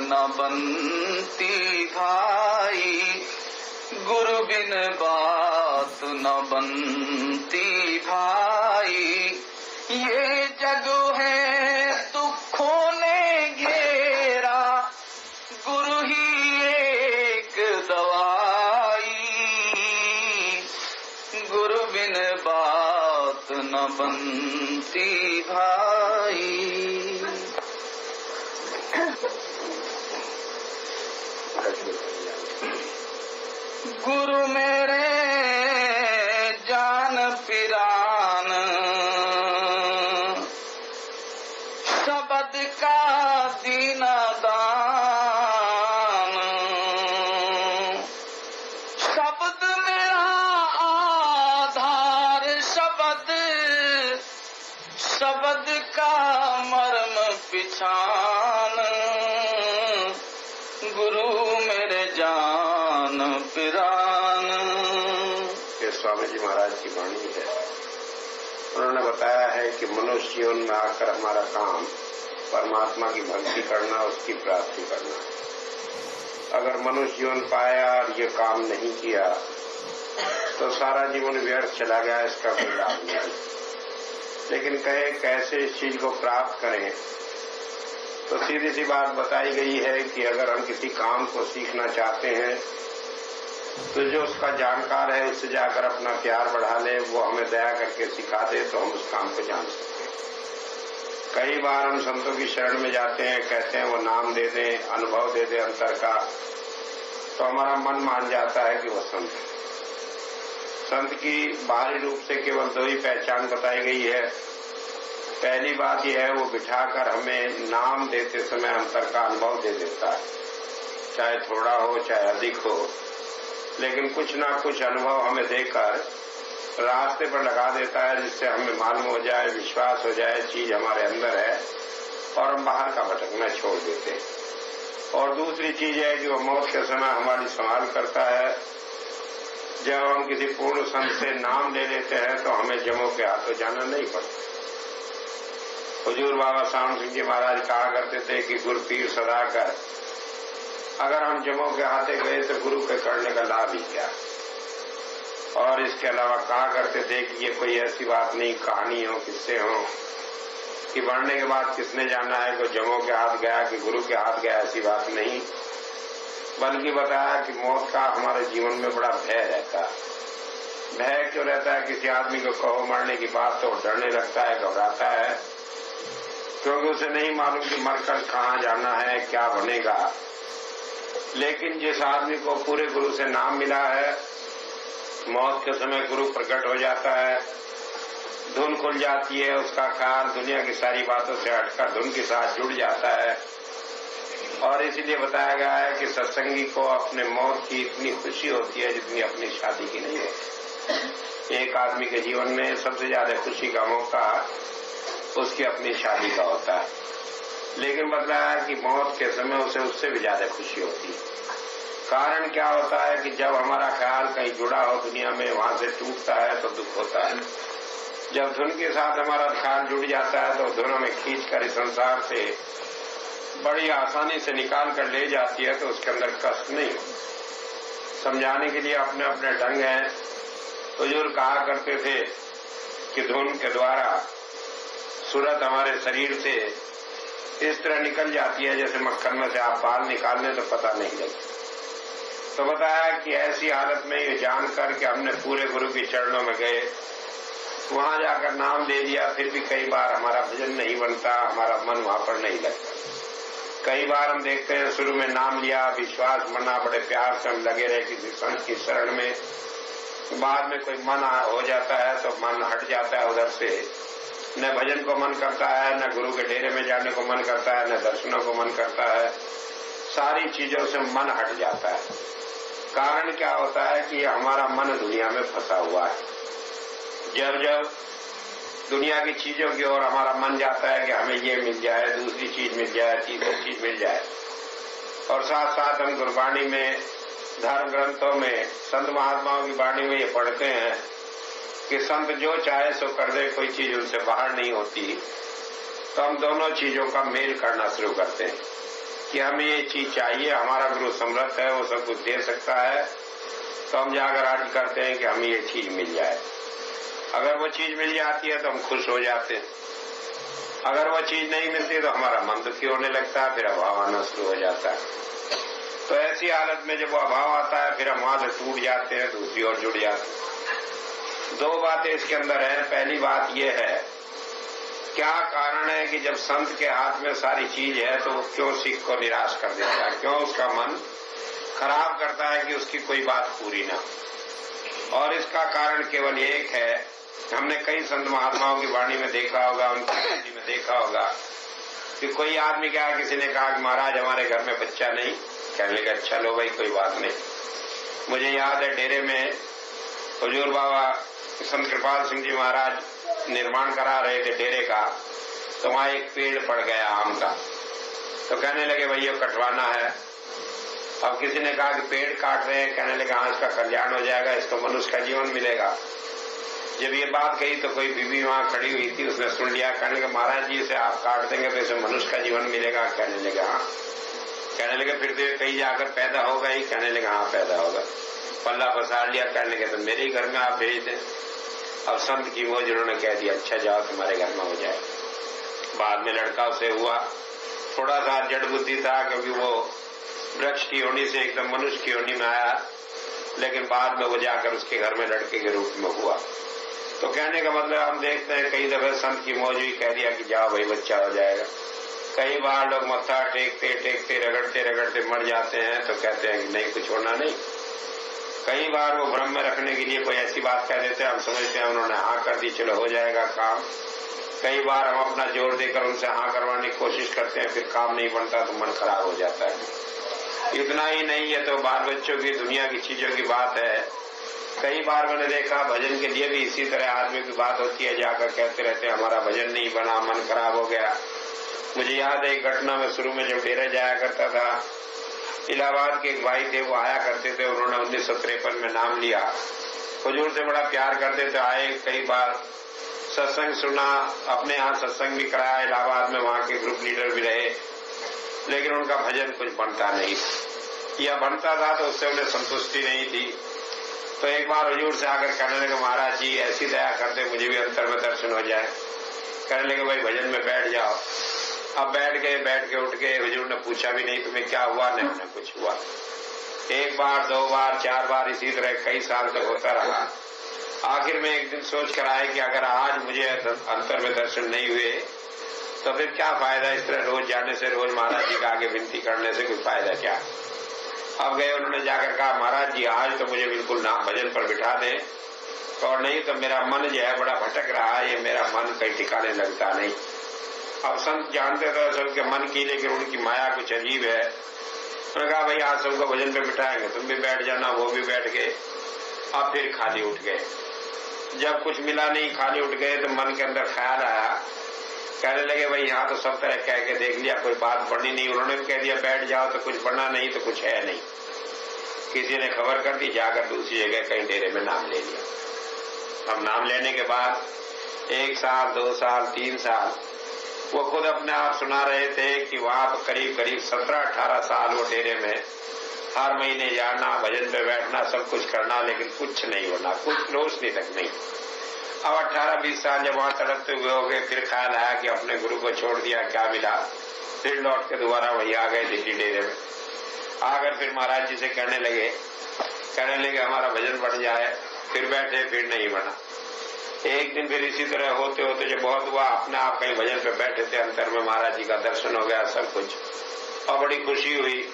न बनती भाई, गुरु बिन बात न बनती भाई। ये जग है दुखों ने घेरा, गुरु ही एक दवाई, गुरु बिन बात न बनती भाई। गुरु मेरे जान पिरान, शब्द का दीना दान, शब्द मेरा आधार, शब्द का मर्म पिछान, गुरु मेरे जान पिरान। ये स्वामी जी महाराज की वाणी है। उन्होंने बताया है कि मनुष्य जीवन में आकर हमारा काम परमात्मा की भक्ति करना, उसकी प्राप्ति करना। अगर मनुष्य जीवन पाया और ये काम नहीं किया तो सारा जीवन व्यर्थ चला गया, इसका कोई लाभ नहीं। लेकिन कहे कैसे इस चीज को प्राप्त करें, तो सीधी सी बात बताई गई है कि अगर हम किसी काम को सीखना चाहते हैं तो जो उसका जानकार है उससे जाकर अपना प्यार बढ़ा ले, वो हमें दया करके सिखा दे तो हम उस काम को जान सकते हैं। कई बार हम संतों की शरण में जाते हैं, कहते हैं वो नाम दे दें, अनुभव दे दें अंतर का, तो हमारा मन मान जाता है कि वो संत है। संत की बाहरी रूप से केवल दो ही पहचान बताई गई है। पहली बात यह है वो बिठाकर हमें नाम देते समय अंतर का अनुभव दे देता है, चाहे थोड़ा हो चाहे अधिक हो, लेकिन कुछ ना कुछ अनुभव हमें देकर रास्ते पर लगा देता है, जिससे हमें मालूम हो जाए, विश्वास हो जाए चीज हमारे अंदर है और हम बाहर का भटकना छोड़ देते हैं। और दूसरी चीज है कि वो मौत के समय हमारी संभाल करता है। जब हम किसी पूर्ण संत से नाम ले लेते हैं तो हमें जमों के हाथों जाना नहीं पड़ता। हुजूर बाबा सावन सिंह जी महाराज कहा करते थे कि गुरु पीर सदा कर, अगर हम जमों के हाथे गए तो गुरु के करने का लाभ ही क्या। और इसके अलावा कहा करते थे कि ये कोई ऐसी बात नहीं, कहानी हो, किस्से हो, कि मरने के बाद किसने जाना है, कोई जमों के हाथ गया कि गुरु के हाथ गया, ऐसी बात नहीं। बल्कि बताया कि मौत का हमारे जीवन में बड़ा भय रहता है। भय क्यों रहता है? किसी आदमी को कहो मरने की बात तो डरने लगता है, घबराता है, क्योंकि उसे नहीं मालूम कि मरकर कहाँ जाना है, क्या बनेगा। लेकिन जिस आदमी को पूरे गुरु से नाम मिला है, मौत के समय गुरु प्रकट हो जाता है, धुन खुल जाती है, उसका ख्याल दुनिया की सारी बातों से हटकर धुन के साथ जुड़ जाता है। और इसीलिए बताया गया है कि सत्संगी को अपने मौत की इतनी खुशी होती है जितनी अपनी शादी की नहीं होती। एक आदमी के जीवन में सबसे ज्यादा खुशी का मौका उसकी अपनी शादी का होता है, लेकिन बताया कि मौत के समय उसे उससे भी ज्यादा खुशी होती है। कारण क्या होता है कि जब हमारा ख्याल कहीं जुड़ा हो दुनिया में, वहां से टूटता है तो दुख होता है। जब धुन के साथ हमारा ख्याल जुड़ जाता है तो धुन हमें खींच कर इस संसार से बड़ी आसानी से निकाल कर ले जाती है, तो उसके अंदर कष्ट नहीं। समझाने के लिए अपने अपने ढंग हैं। हुजूर कहा करते थे कि धुन के द्वारा सूरत हमारे शरीर से इस तरह निकल जाती है जैसे मक्खन में से आप बाल निकाल लें तो पता नहीं लगता। तो बताया कि ऐसी हालत में ये जानकर कि हमने पूरे गुरु के चरणों में गए, वहां जाकर नाम दे दिया, फिर भी कई बार हमारा भजन नहीं बनता, हमारा मन वहां पर नहीं लगता। कई बार हम देखते हैं शुरू में नाम लिया, विश्वास बना, बड़े प्यार से हम लगे रहे किसी संत की शरण में, बाद में कोई मन हो जाता है तो मन हट जाता है उधर से, न भजन को मन करता है, न गुरु के डेरे में जाने को मन करता है, न दर्शनों को मन करता है, सारी चीजों से मन हट जाता है। कारण क्या होता है कि हमारा मन दुनिया में फंसा हुआ है। जब जब दुनिया की चीजों की ओर हमारा मन जाता है कि हमें ये मिल जाए, दूसरी चीज मिल जाए, तीसरी चीज मिल जाए, और साथ साथ हम गुरबाणी में, धर्म ग्रंथों में, संत महात्माओं की वाणी में ये पढ़ते हैं कि संत जो चाहे सो कर दे, कोई चीज उनसे बाहर नहीं होती, तो हम दोनों चीजों का मेल करना शुरू करते हैं। कि हमें ये चीज चाहिए, हमारा गुरु समर्थ है, वो सब कुछ दे सकता है, तो हम जाकर अर्ज करते हैं कि हमें ये चीज मिल जाए। अगर वो चीज मिल जाती है तो हम खुश हो जाते हैं, अगर वो चीज नहीं मिलती तो हमारा मन दुखी होने लगता है, फिर अभाव आना शुरू हो जाता है। तो ऐसी हालत में जब वो अभाव आता है फिर हम वहां से टूट जाते हैं, दूसरी ओर जुड़ जाते हैं। दो बातें इसके अंदर है। पहली बात यह है, क्या कारण है कि जब संत के हाथ में सारी चीज है तो वो क्यों सिख को निराश कर देता है, क्यों उसका मन खराब करता है कि उसकी कोई बात पूरी ना। और इसका कारण केवल एक है, हमने कई संत महात्माओं की वाणी में देखा होगा, उनकी वाणी में देखा होगा कि कोई आदमी क्या, किसी ने कहा कि महाराज हमारे घर में बच्चा नहीं, कहने लगे अच्छा लो भाई कोई बात नहीं। मुझे याद है डेरे में हुजूर बाबा संत कृपाल सिंह जी महाराज निर्माण करा रहे थे डेरे का, तो वहां एक पेड़ पड़ गया आम का, तो कहने लगे भैया कटवाना है। अब किसी ने कहा कि पेड़ काट रहे हैं, कहने लगे हाँ इसका कल्याण हो जाएगा, इसको मनुष्य का जीवन मिलेगा। जब ये बात कही तो कोई बीबी वहां खड़ी हुई थी, उसने सुन लिया, कहने लगे महाराज जी इसे आप काट देंगे तो इसे मनुष्य का जीवन मिलेगा, कहने लगे हाँ। कहने लगे फिर तो कहीं जाकर पैदा होगा ही, कहने लगे हाँ पैदा होगा। पल्ला पसार लिया, कहने लगे तो मेरे ही घर में आप भेज दें। अब संत की वो जिन्होंने कह दिया अच्छा जाओ तुम्हारे घर में हो जाए। बाद में लड़का उसे हुआ, थोड़ा सा जड़ बुद्धि था क्योंकि वो वृक्ष की योनि से एकदम मनुष्य की योनि में आया, लेकिन बाद में वो जाकर उसके घर में लड़के के रूप में हुआ। तो कहने का मतलब हम देखते हैं कई दफे संत की मौज हुई, कह दिया कि जाओ भाई बच्चा हो जाएगा। कई बार लोग मत्था टेकते टेकते रगड़ते रगड़ते मर जाते हैं, तो कहते हैं कि नहीं कुछ होना नहीं। कई बार वो भ्रम में रखने के लिए कोई ऐसी बात कह देते हैं, हम समझते हैं उन्होंने हाँ कर दी चलो हो जाएगा काम। कई बार हम अपना जोर देकर उनसे हाँ करवाने की कोशिश करते हैं, फिर काम नहीं बनता तो मन खराब हो जाता है। इतना ही नहीं है तो बाल बच्चों की दुनिया की चीजों की बात है। कई बार मैंने देखा भजन के लिए भी इसी तरह आदमी की बात होती है, जाकर कहते रहते हैं हमारा भजन नहीं बना, मन खराब हो गया। मुझे याद है एक घटना में शुरू में जब डेरा जाया करता था, इलाहाबाद के एक भाई थे, वो आया करते थे, उन्होंने 1953 में नाम लिया, हुजूर से बड़ा प्यार करते थे, आए कई बार सत्संग सुना, अपने यहाँ सत्संग भी कराया इलाहाबाद में, वहाँ के ग्रुप लीडर भी रहे, लेकिन उनका भजन कुछ बनता नहीं, या बनता था तो उससे उन्हें संतुष्टि नहीं थी। तो एक बार हुजूर से आकर कहने लगे महाराज जी ऐसी दया करते मुझे भी अंतर में दर्शन हो जाए। कहने लगे भाई भजन में बैठ जाओ। अब बैठ के उठ गए। हुजूर ने पूछा भी नहीं तुम्हें क्या हुआ, नहीं उन्हें कुछ हुआ। एक बार, दो बार, चार बार इसी तरह कई साल तक होता रहा। आखिर में एक दिन सोच कर आए कि अगर आज मुझे अंतर में दर्शन नहीं हुए तो फिर क्या फायदा इस तरह रोज जाने से, रोज महाराज जी का आगे विनती करने से कोई फायदा क्या। अब गए, उन्होंने जाकर कहा महाराज जी आज तो मुझे बिल्कुल नाम भजन पर बिठा दें, और नहीं तो मेरा मन जो है बड़ा भटक रहा है, ये मेरा मन कहीं ठिकाने लगता नहीं। अब संत जानते थे सबके मन की, लेकिन उनकी माया कुछ अजीब है। उन्होंने कहा भाई आज सबको भजन पे बिठाएंगे, तुम भी बैठ जाना, वो भी बैठ गए। अब फिर खाली उठ गए। जब कुछ मिला नहीं, खाली उठ गए, तो मन के अंदर ख्याल आया, कहने लगे भाई यहाँ तो सब तरह कह के देख लिया, कोई बात बढ़नी नहीं। उन्होंने भी कह दिया बैठ जाओ, तो कुछ बढ़ना नहीं तो कुछ है नहीं। किसी ने खबर कर दी, जाकर दूसरी जगह कहीं डेरे में नाम ले लिया। अब नाम लेने के बाद 1 साल, 2 साल, 3 साल वो खुद अपने आप सुना रहे थे कि वहां करीब 17-18 साल वो डेरे में हर महीने जाना, भजन पे बैठना, सब कुछ करना, लेकिन कुछ नहीं होना, कुछ रोशनी तक नहीं। अब 18-20 साल जब वहां तड़पते हुए हो गए, फिर ख्याल आया कि अपने गुरु को छोड़ दिया, क्या मिला। फिर लौट के दोबारा वही आ गए दिल्ली डेरे में। आकर फिर महाराज जी से कहने लगे हमारा भजन बढ़ जाए। फिर बैठे, फिर नहीं बना। एक दिन फिर इसी तरह होते होते जब बहुत हुआ, अपने आप कहीं भजन पे बैठे थे, अंतर में महाराज जी का दर्शन हो गया, सब कुछ, और बड़ी खुशी हुई।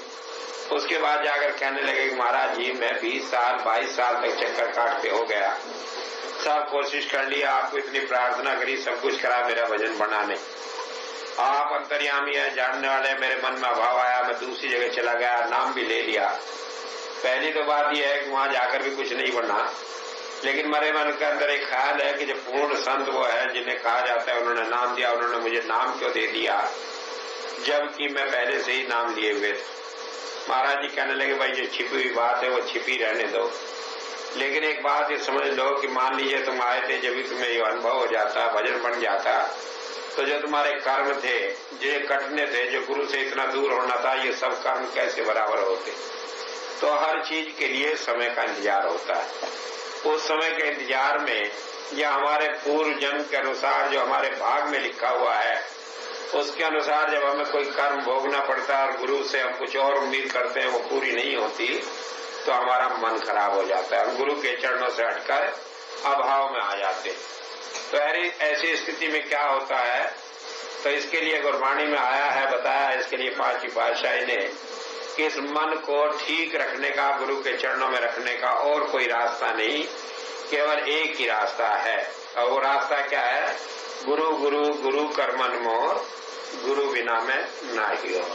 उसके बाद जाकर कहने लगे कि महाराज जी मैं 20 साल 22 साल तक चक्कर काटते हो गया, सब कोशिश कर लिया, आपको इतनी प्रार्थना करी, सब कुछ करा, मेरा भजन बना नहीं। आप अंतर्यामी है, जानने वाले, मेरे मन में अभाव आया, मैं दूसरी जगह चला गया, नाम भी ले लिया। पहली तो बात यह है कि वहां जाकर भी कुछ नहीं बना, लेकिन मेरे मन के अंदर एक ख्याल है कि जो पूर्ण संत वो है जिन्हें कहा जाता है, उन्होंने नाम दिया, उन्होंने मुझे नाम क्यों दे दिया जबकि मैं पहले से ही नाम लिए हुए थे। महाराज जी कहने लगे भाई जो छिपी हुई बात है वो छिपी रहने दो, लेकिन एक बात ये समझ लो कि मान लीजिए तुम आए थे, जब भी तुम्हें ये अनुभव हो जाता, भजन बन जाता, तो जो तुम्हारे कर्म थे, जो कटने थे, जो गुरु से इतना दूर होना था, ये सब कर्म कैसे बराबर होते? तो हर चीज के लिए समय का इंतजार होता है। उस समय के इंतजार में या हमारे पूर्व जन्म के अनुसार जो हमारे भाग में लिखा हुआ है, उसके अनुसार जब हमें कोई कर्म भोगना पड़ता है और गुरु से हम कुछ और उम्मीद करते हैं, वो पूरी नहीं होती, तो हमारा मन खराब हो जाता है। हम गुरु के चरणों से हटकर अभाव में आ जाते हैं। तो ऐसी स्थिति में क्या होता है? तो इसके लिए गुरबाणी में आया है, बताया है इसके लिए पांचवी पातशाही ने कि इस मन को ठीक रखने का, गुरु के चरणों में रखने का और कोई रास्ता नहीं, केवल एक ही रास्ता है। और वो रास्ता क्या है? गुरु गुरु गुरु कर मन मोर, गुरु बिना में नाही हो।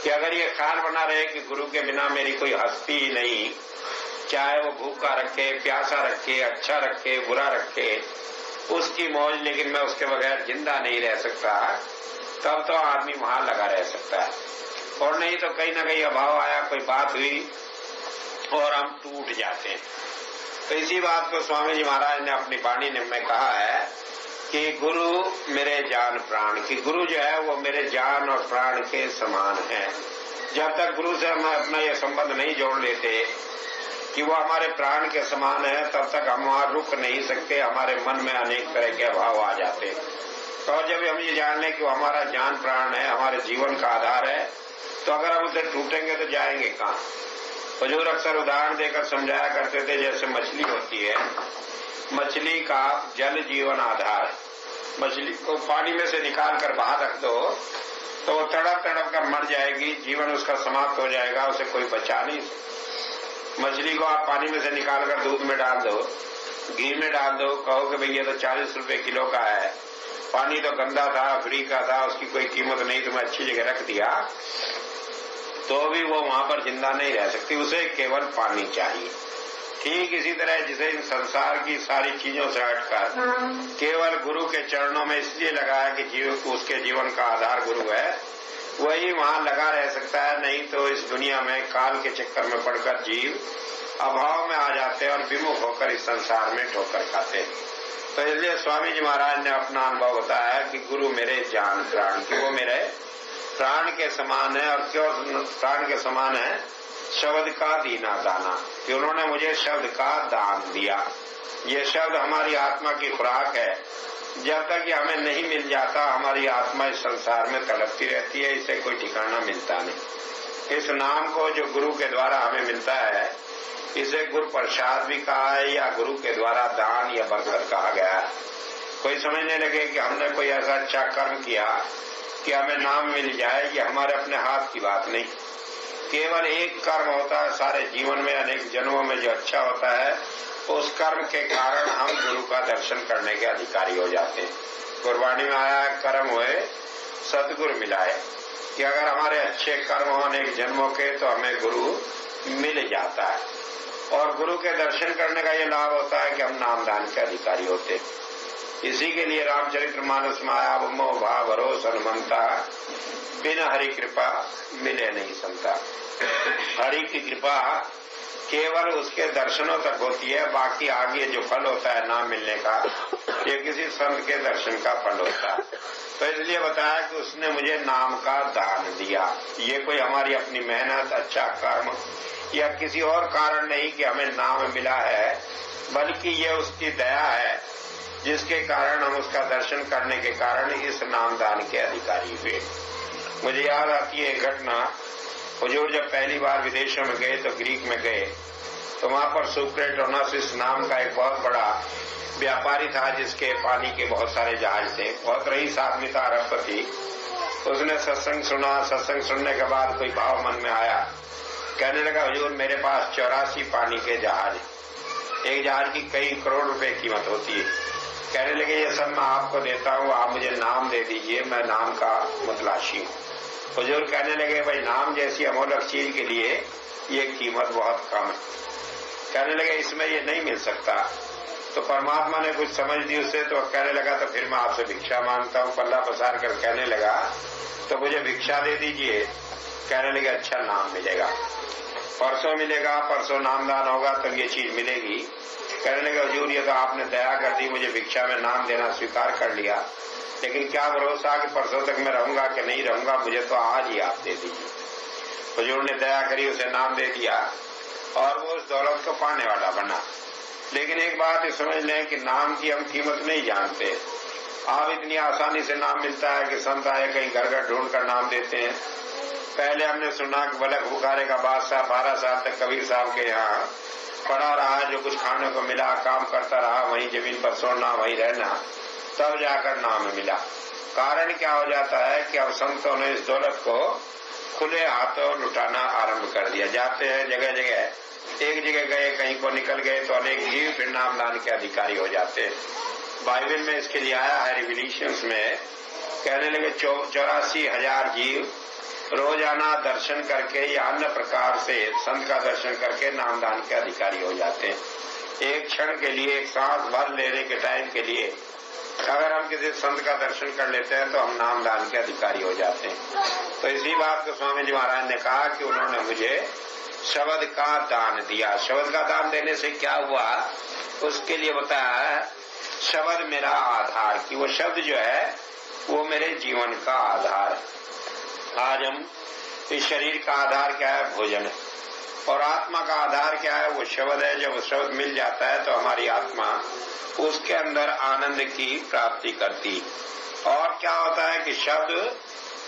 कि अगर ये ख्याल बना रहे कि गुरु के बिना मेरी कोई हस्ती ही नहीं, चाहे वो भूखा रखे, प्यासा रखे, अच्छा रखे, बुरा रखे, उसकी मौज, लेकिन मैं उसके बगैर जिंदा नहीं रह सकता, तब तो आदमी वहां लगा रह सकता है। और नहीं तो कहीं ना कहीं अभाव आया, कोई बात हुई और हम टूट जाते हैं। तो इसी बात को स्वामी जी महाराज ने अपनी वाणी में कहा है कि गुरु मेरे जान प्राण, की गुरु जो है वो मेरे जान और प्राण के समान है। जब तक गुरु से हम अपना ये संबंध नहीं जोड़ लेते कि वो हमारे प्राण के समान है, तब तक हम वहां रुक नहीं सकते। हमारे मन में अनेक तरह के अभाव आ जाते। तो जब हम ये जान लें कि वो हमारा जान प्राण है, हमारे जीवन का आधार है, तो अगर हम उसे टूटेंगे तो जाएंगे कहाँ? हुजूर अक्सर उदाहरण देकर समझाया करते थे, जैसे मछली होती है, मछली का जल जीवन आधार है। मछली को पानी में से निकाल कर बाहर रख दो तो वो तड़प तड़प कर मर जाएगी, जीवन उसका समाप्त हो जाएगा, उसे कोई बचा नहीं। मछली को आप पानी में से निकाल कर दूध में डाल दो, घी में डाल दो, कहो कि भाई ये तो 40 रुपए किलो का है, पानी तो गंदा था, फ्री का था, उसकी कोई कीमत नहीं, तो मैं अच्छी जगह रख दिया, तो भी वो वहां पर जिंदा नहीं रह सकती, उसे केवल पानी चाहिए। ठीक इसी तरह जिसे इन संसार की सारी चीजों से हटकर केवल गुरु के चरणों में इसलिए लगा है कि उसके जीवन का आधार गुरु है, वही वहां लगा रह सकता है। नहीं तो इस दुनिया में काल के चक्कर में पड़कर जीव अभाव में आ जाते हैं और विमुख होकर इस संसार में ठोकर खाते हैं। तो इसलिए स्वामी जी महाराज ने अपना अनुभव बताया कि गुरु मेरे जान प्राण, कि वो मेरे प्राण के समान है। और क्यों प्राण के समान है? शब्द का दीना दाना, कि उन्होंने मुझे शब्द का दान दिया। ये शब्द हमारी आत्मा की खुराक है। जब तक ये हमें नहीं मिल जाता, हमारी आत्मा इस संसार में तड़पती रहती है, इसे कोई ठिकाना मिलता नहीं। इस नाम को जो गुरु के द्वारा हमें मिलता है, इसे गुरु प्रसाद भी कहा है या गुरु के द्वारा दान या बरकत कहा गया है। कोई समझने लगे कि हमने कोई ऐसा अच्छा कर्म किया कि हमें नाम मिल जाए, ये हमारे अपने हाथ की बात नहीं। केवल एक कर्म होता है सारे जीवन में, अनेक जन्मों में जो अच्छा होता है, उस कर्म के कारण हम गुरु का दर्शन करने के अधिकारी हो जाते हैं। गुरबाणी में आया है, कर्म हुए सदगुरु मिलाए, कि अगर हमारे अच्छे कर्म हो अनेक जन्मों के, तो हमें गुरु मिल जाता है। और गुरु के दर्शन करने का ये लाभ होता है कि हम नामदान के अधिकारी होते हैं। इसी के लिए रामचरितमानस में आया, मोह भाव भरोस हनुमंता, बिना हरि कृपा मिले नहीं संता। हरि की कृपा केवल उसके दर्शनों तक होती है, बाकी आगे जो फल होता है नाम मिलने का, ये किसी संत के दर्शन का फल होता है। तो इसलिए बताया कि उसने मुझे नाम का दान दिया। ये कोई हमारी अपनी मेहनत, अच्छा कर्म या किसी और कारण नहीं कि हमें नाम मिला है, बल्कि ये उसकी दया है, जिसके कारण हम उसका दर्शन करने के कारण इस नामदान के अधिकारी हुए। मुझे याद आती है एक घटना, हुजूर जब पहली बार विदेशों में गए तो ग्रीक में गए, तो वहां पर सुक्रेटोनसिस नाम का एक बहुत बड़ा व्यापारी था, जिसके पानी के बहुत सारे जहाज थे, बहुत रईस आदमी था, अरबपति। उसने सत्संग सुना। सत्संग सुनने के बाद कोई भाव मन में आया, कहने लगा, हुजूर मेरे पास 84 पानी के जहाज, एक जहाज की कई करोड़ रुपए कीमत होती है। कहने लगे, ये सब मैं आपको देता हूँ, आप मुझे नाम दे दीजिए, मैं नाम का मुतलाशी हूँ। हुजूर कहने लगे, भाई नाम जैसी अमूल्य चीज के लिए ये कीमत बहुत कम है। कहने लगे, इसमें ये नहीं मिल सकता। तो परमात्मा ने कुछ समझ दी उससे, तो कहने लगा, तो फिर मैं आपसे भिक्षा मांगता हूँ। पल्ला पसार कर कहने लगा, तो मुझे भिक्षा दे दीजिए। कहने लगे, अच्छा नाम मिलेगा, परसों मिलेगा, परसों नामदान होगा तब ये चीज मिलेगी। कहने लगे, हुजूर ये तो आपने दया कर दी, मुझे भिक्षा में नाम देना स्वीकार कर लिया, लेकिन क्या भरोसा कि परसों तक मैं रहूंगा कि नहीं रहूंगा, मुझे तो आज ही आप दे दीजिए। हुजूर ने दया करी, उसे नाम दे दिया और वो उस दौलत को पाने वाला बना। लेकिन एक बात समझ लें कि नाम की हम कीमत नहीं जानते। आप इतनी आसानी से नाम मिलता है कि संत आए कहीं घर घर ढूंढ कर नाम देते हैं। पहले हमने सुना कि बलक बुखारे का बादशाह 12 साल तक कबीर साहब के यहाँ पड़ा रहा, जो कुछ खाने को मिला काम करता रहा, वहीं जमीन पर सोना वहीं रहना, तब जाकर नाम मिला। कारण क्या हो जाता है कि अब संतों ने इस दौलत को खुले हाथों लुटाना आरंभ कर दिया। जाते हैं जगह जगह, एक जगह गए कहीं को निकल गए तो अनेक जीव फिर नाम दान के अधिकारी हो जाते हैं। बाइबल में इसके लिए आया है, रिविलेशंस में कहने लगे 84,000 जीव रोजाना दर्शन करके या अन्य प्रकार से संत का दर्शन करके नामदान के अधिकारी हो जाते हैं। एक क्षण के लिए, एक सांस भर लेने के टाइम के लिए अगर हम किसी संत का दर्शन कर लेते हैं तो हम नामदान के अधिकारी हो जाते हैं। तो इसी बात को स्वामी जी महाराज ने कहा कि उन्होंने मुझे शब्द का दान दिया। शब्द का दान देने से क्या हुआ, उसके लिए बताया शब्द मेरा आधार, कि वो शब्द जो है वो मेरे जीवन का आधार है। आज हम इस शरीर का आधार क्या है, भोजन है, और आत्मा का आधार क्या है, वो शब्द है। जब शब्द मिल जाता है तो हमारी आत्मा उसके अंदर आनंद की प्राप्ति करती। और क्या होता है कि शब्द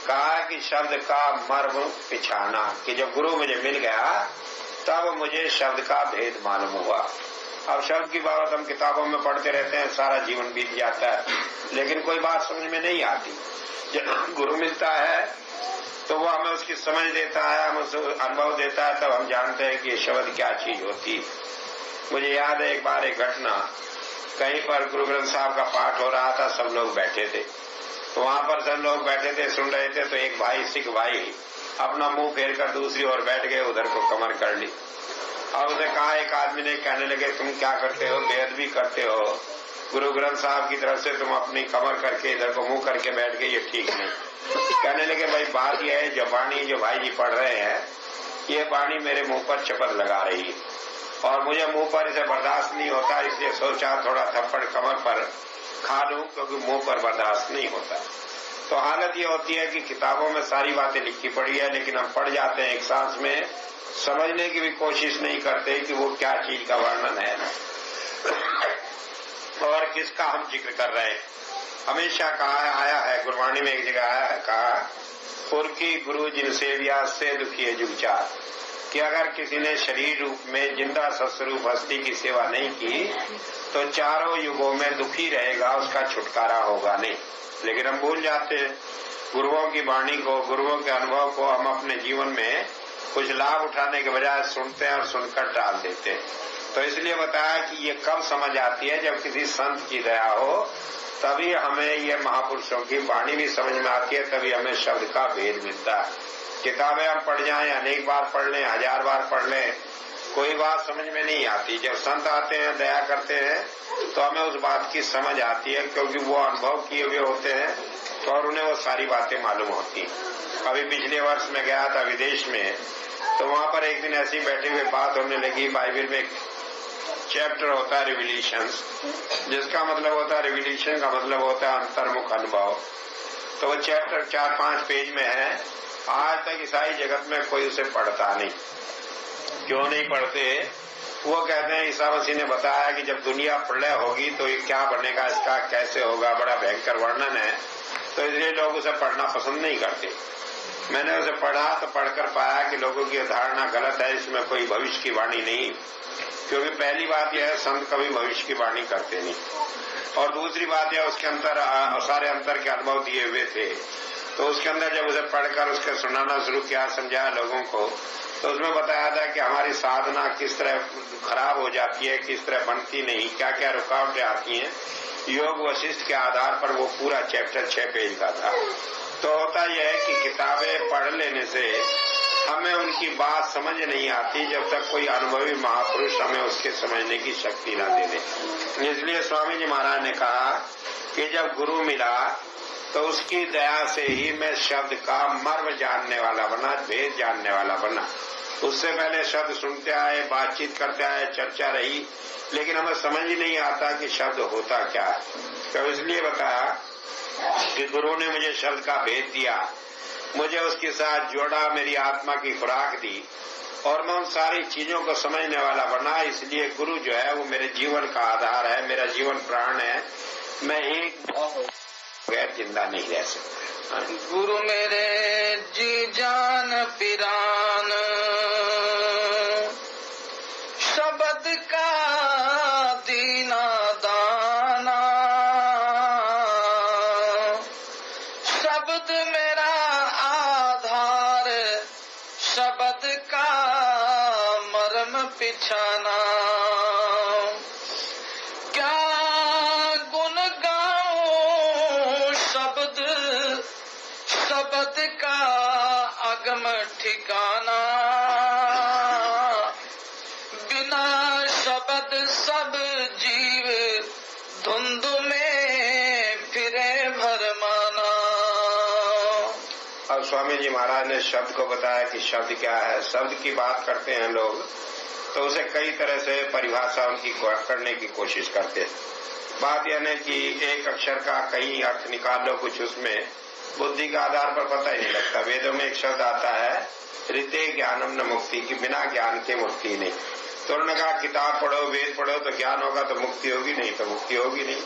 कहा कि शब्द का मर्म पिछाना, कि जब गुरु मुझे मिल गया तब मुझे शब्द का भेद मालूम हुआ। अब शब्द की बात हम किताबों में पढ़ते रहते हैं, सारा जीवन बीत जाता है, लेकिन कोई बात समझ में नहीं आती। जब गुरु मिलता है तो वो हमें उसकी समझ देता है, हमें अनुभव देता है, तब हम जानते हैं कि शब्द क्या चीज होती। मुझे याद है एक बार एक घटना, कहीं पर गुरु ग्रंथ साहब का पाठ हो रहा था, सब लोग बैठे थे, तो वहां पर सब लोग बैठे थे सुन रहे थे, तो एक भाई सिख भाई अपना मुंह फेर कर दूसरी ओर बैठ गए, उधर को कमर कर ली। और उसे कहा, एक आदमी ने कहने लगे तुम क्या करते हो, बेअदबी करते हो, गुरु ग्रंथ साहब की तरफ से तुम अपनी कमर करके इधर को मुंह करके बैठ गए, ये ठीक नहीं। कहने लगे भाई बात यह है, जो वाणी जो भाई जी पढ़ रहे हैं ये वाणी मेरे मुंह पर चपत लगा रही है और मुझे मुंह पर इसे बर्दाश्त नहीं होता, इसलिए सोचा थोड़ा थप्पड़ कमर पर खा लूं, क्योंकि मुंह पर बर्दाश्त नहीं होता। तो हालत ये होती है कि किताबों में सारी बातें लिखी पड़ी है, लेकिन हम पढ़ जाते हैं एक सांस में, समझने की भी कोशिश नहीं करते कि वो क्या चीज का वर्णन है और किसका हम जिक्र कर रहे हैं। हमेशा कहा आया है, गुरबाणी में एक जगह आया है, कहा पुरखी गुरु जिन सेविया से दुखी है जुगचार, कि अगर किसी ने शरीर रूप में जिंदा सत्स्वरूप हस्ती की सेवा नहीं की तो चारों युगों में दुखी रहेगा, उसका छुटकारा होगा नहीं। लेकिन हम भूल जाते हैं गुरुओं की वाणी को, गुरुओं के अनुभव को हम अपने जीवन में कुछ लाभ उठाने के बजाय सुनते हैं और सुनकर टाल देते हैं। तो इसलिए बताया कि ये कब समझ आती है, जब किसी संत की दया हो, तभी हमें ये महापुरुषों की वाणी भी समझ में आती है, तभी हमें शब्द का भेद मिलता है। किताबें हम पढ़ जाएं, अनेक बार पढ़ लें, 1000 बार पढ़ लें, कोई बात समझ में नहीं आती। जब संत आते हैं, दया करते हैं, तो हमें उस बात की समझ आती है, क्योंकि वो अनुभव किए हुए होते हैं और उन्हें वो सारी बातें मालूम होती। अभी पिछले वर्ष में गया था विदेश में, तो वहां पर एक दिन ऐसी बैठे हुए बात होने लगी। बाइबल में एक चैप्टर होता है रिविलेशंस, जिसका मतलब होता है, रिविलेशन का मतलब होता है अंतर्मुख अनुभव। तो वो चैप्टर 4-5 पेज में है। आज तक ईसाई जगत में कोई उसे पढ़ता नहीं। क्यों नहीं पढ़ते? वो कहते हैं ईसा मसीह ने बताया कि जब दुनिया प्रलय होगी तो ये क्या बनेगा, इसका कैसे होगा, बड़ा भयंकर वर्णन है, तो इसलिए लोग उसे पढ़ना पसंद नहीं करते। मैंने उसे पढ़ा तो पढ़कर पाया कि लोगों की धारणा गलत है, इसमें कोई भविष्य की वाणी नहीं। क्योंकि पहली बात यह है, संत कभी भविष्य की वाणी करते नहीं, और दूसरी बात यह उसके अंदर सारे अंतर के अनुभव दिए हुए थे। तो उसके अंदर जब उसे पढ़कर उसके सुनाना शुरू किया, समझाया लोगों को, तो उसमें बताया था कि हमारी साधना किस तरह खराब हो जाती है, किस तरह बनती नहीं, क्या क्या रुकावटें आती हैं। योग वशिष्ठ के आधार पर वो पूरा चैप्टर 6 पेज का था। तो होता यह है कि किताबें पढ़ लेने से हमें उनकी बात समझ नहीं आती, जब तक कोई अनुभवी महापुरुष हमें उसके समझने की शक्ति न दे दे। इसलिए स्वामी जी महाराज ने कहा कि जब गुरु मिला तो उसकी दया से ही मैं शब्द का मर्म जानने वाला बना, भेद जानने वाला बना। उससे पहले शब्द सुनते आए, बातचीत करते आए, चर्चा रही, लेकिन हमें समझ ही नहीं आता कि शब्द होता क्या है। तो इसलिए बताया कि गुरु ने मुझे शब्द का भेद दिया, मुझे उसके साथ जोड़ा, मेरी आत्मा की खुराक दी और मैं उन सारी चीजों को समझने वाला बना। इसलिए गुरु जो है वो मेरे जीवन का आधार है, मेरा जीवन प्राण है। मैं एक बगैर जिंदा नहीं रह सकता। गुरु मेरे जी जान पिरान, शब्द का दीना दाना, शब्द मेरा आधार, शब्द का मर्म पिछाना। क्या गुण गाऊं शब्द, शब्द का अगम ठिकाना। बिना शब्द सब जीव धुंध में फिरे भरमाना। अब स्वामी जी महाराज ने शब्द को बताया कि शब्द क्या है। शब्द की बात करते हैं लोग तो उसे कई तरह से परिभाषा उनकी करने की कोशिश करते हैं। बात यह है कि एक अक्षर का कई अर्थ निकाल लो, कुछ उसमें बुद्धि के आधार पर पता ही नहीं लगता। वेदों में एक शब्द आता है हृदय ज्ञानम न मुक्ति, की बिना ज्ञान के मुक्ति नहीं। तो उन्होंने कहा किताब पढ़ो, वेद पढ़ो तो ज्ञान होगा तो मुक्ति होगी, नहीं तो मुक्ति होगी नहीं।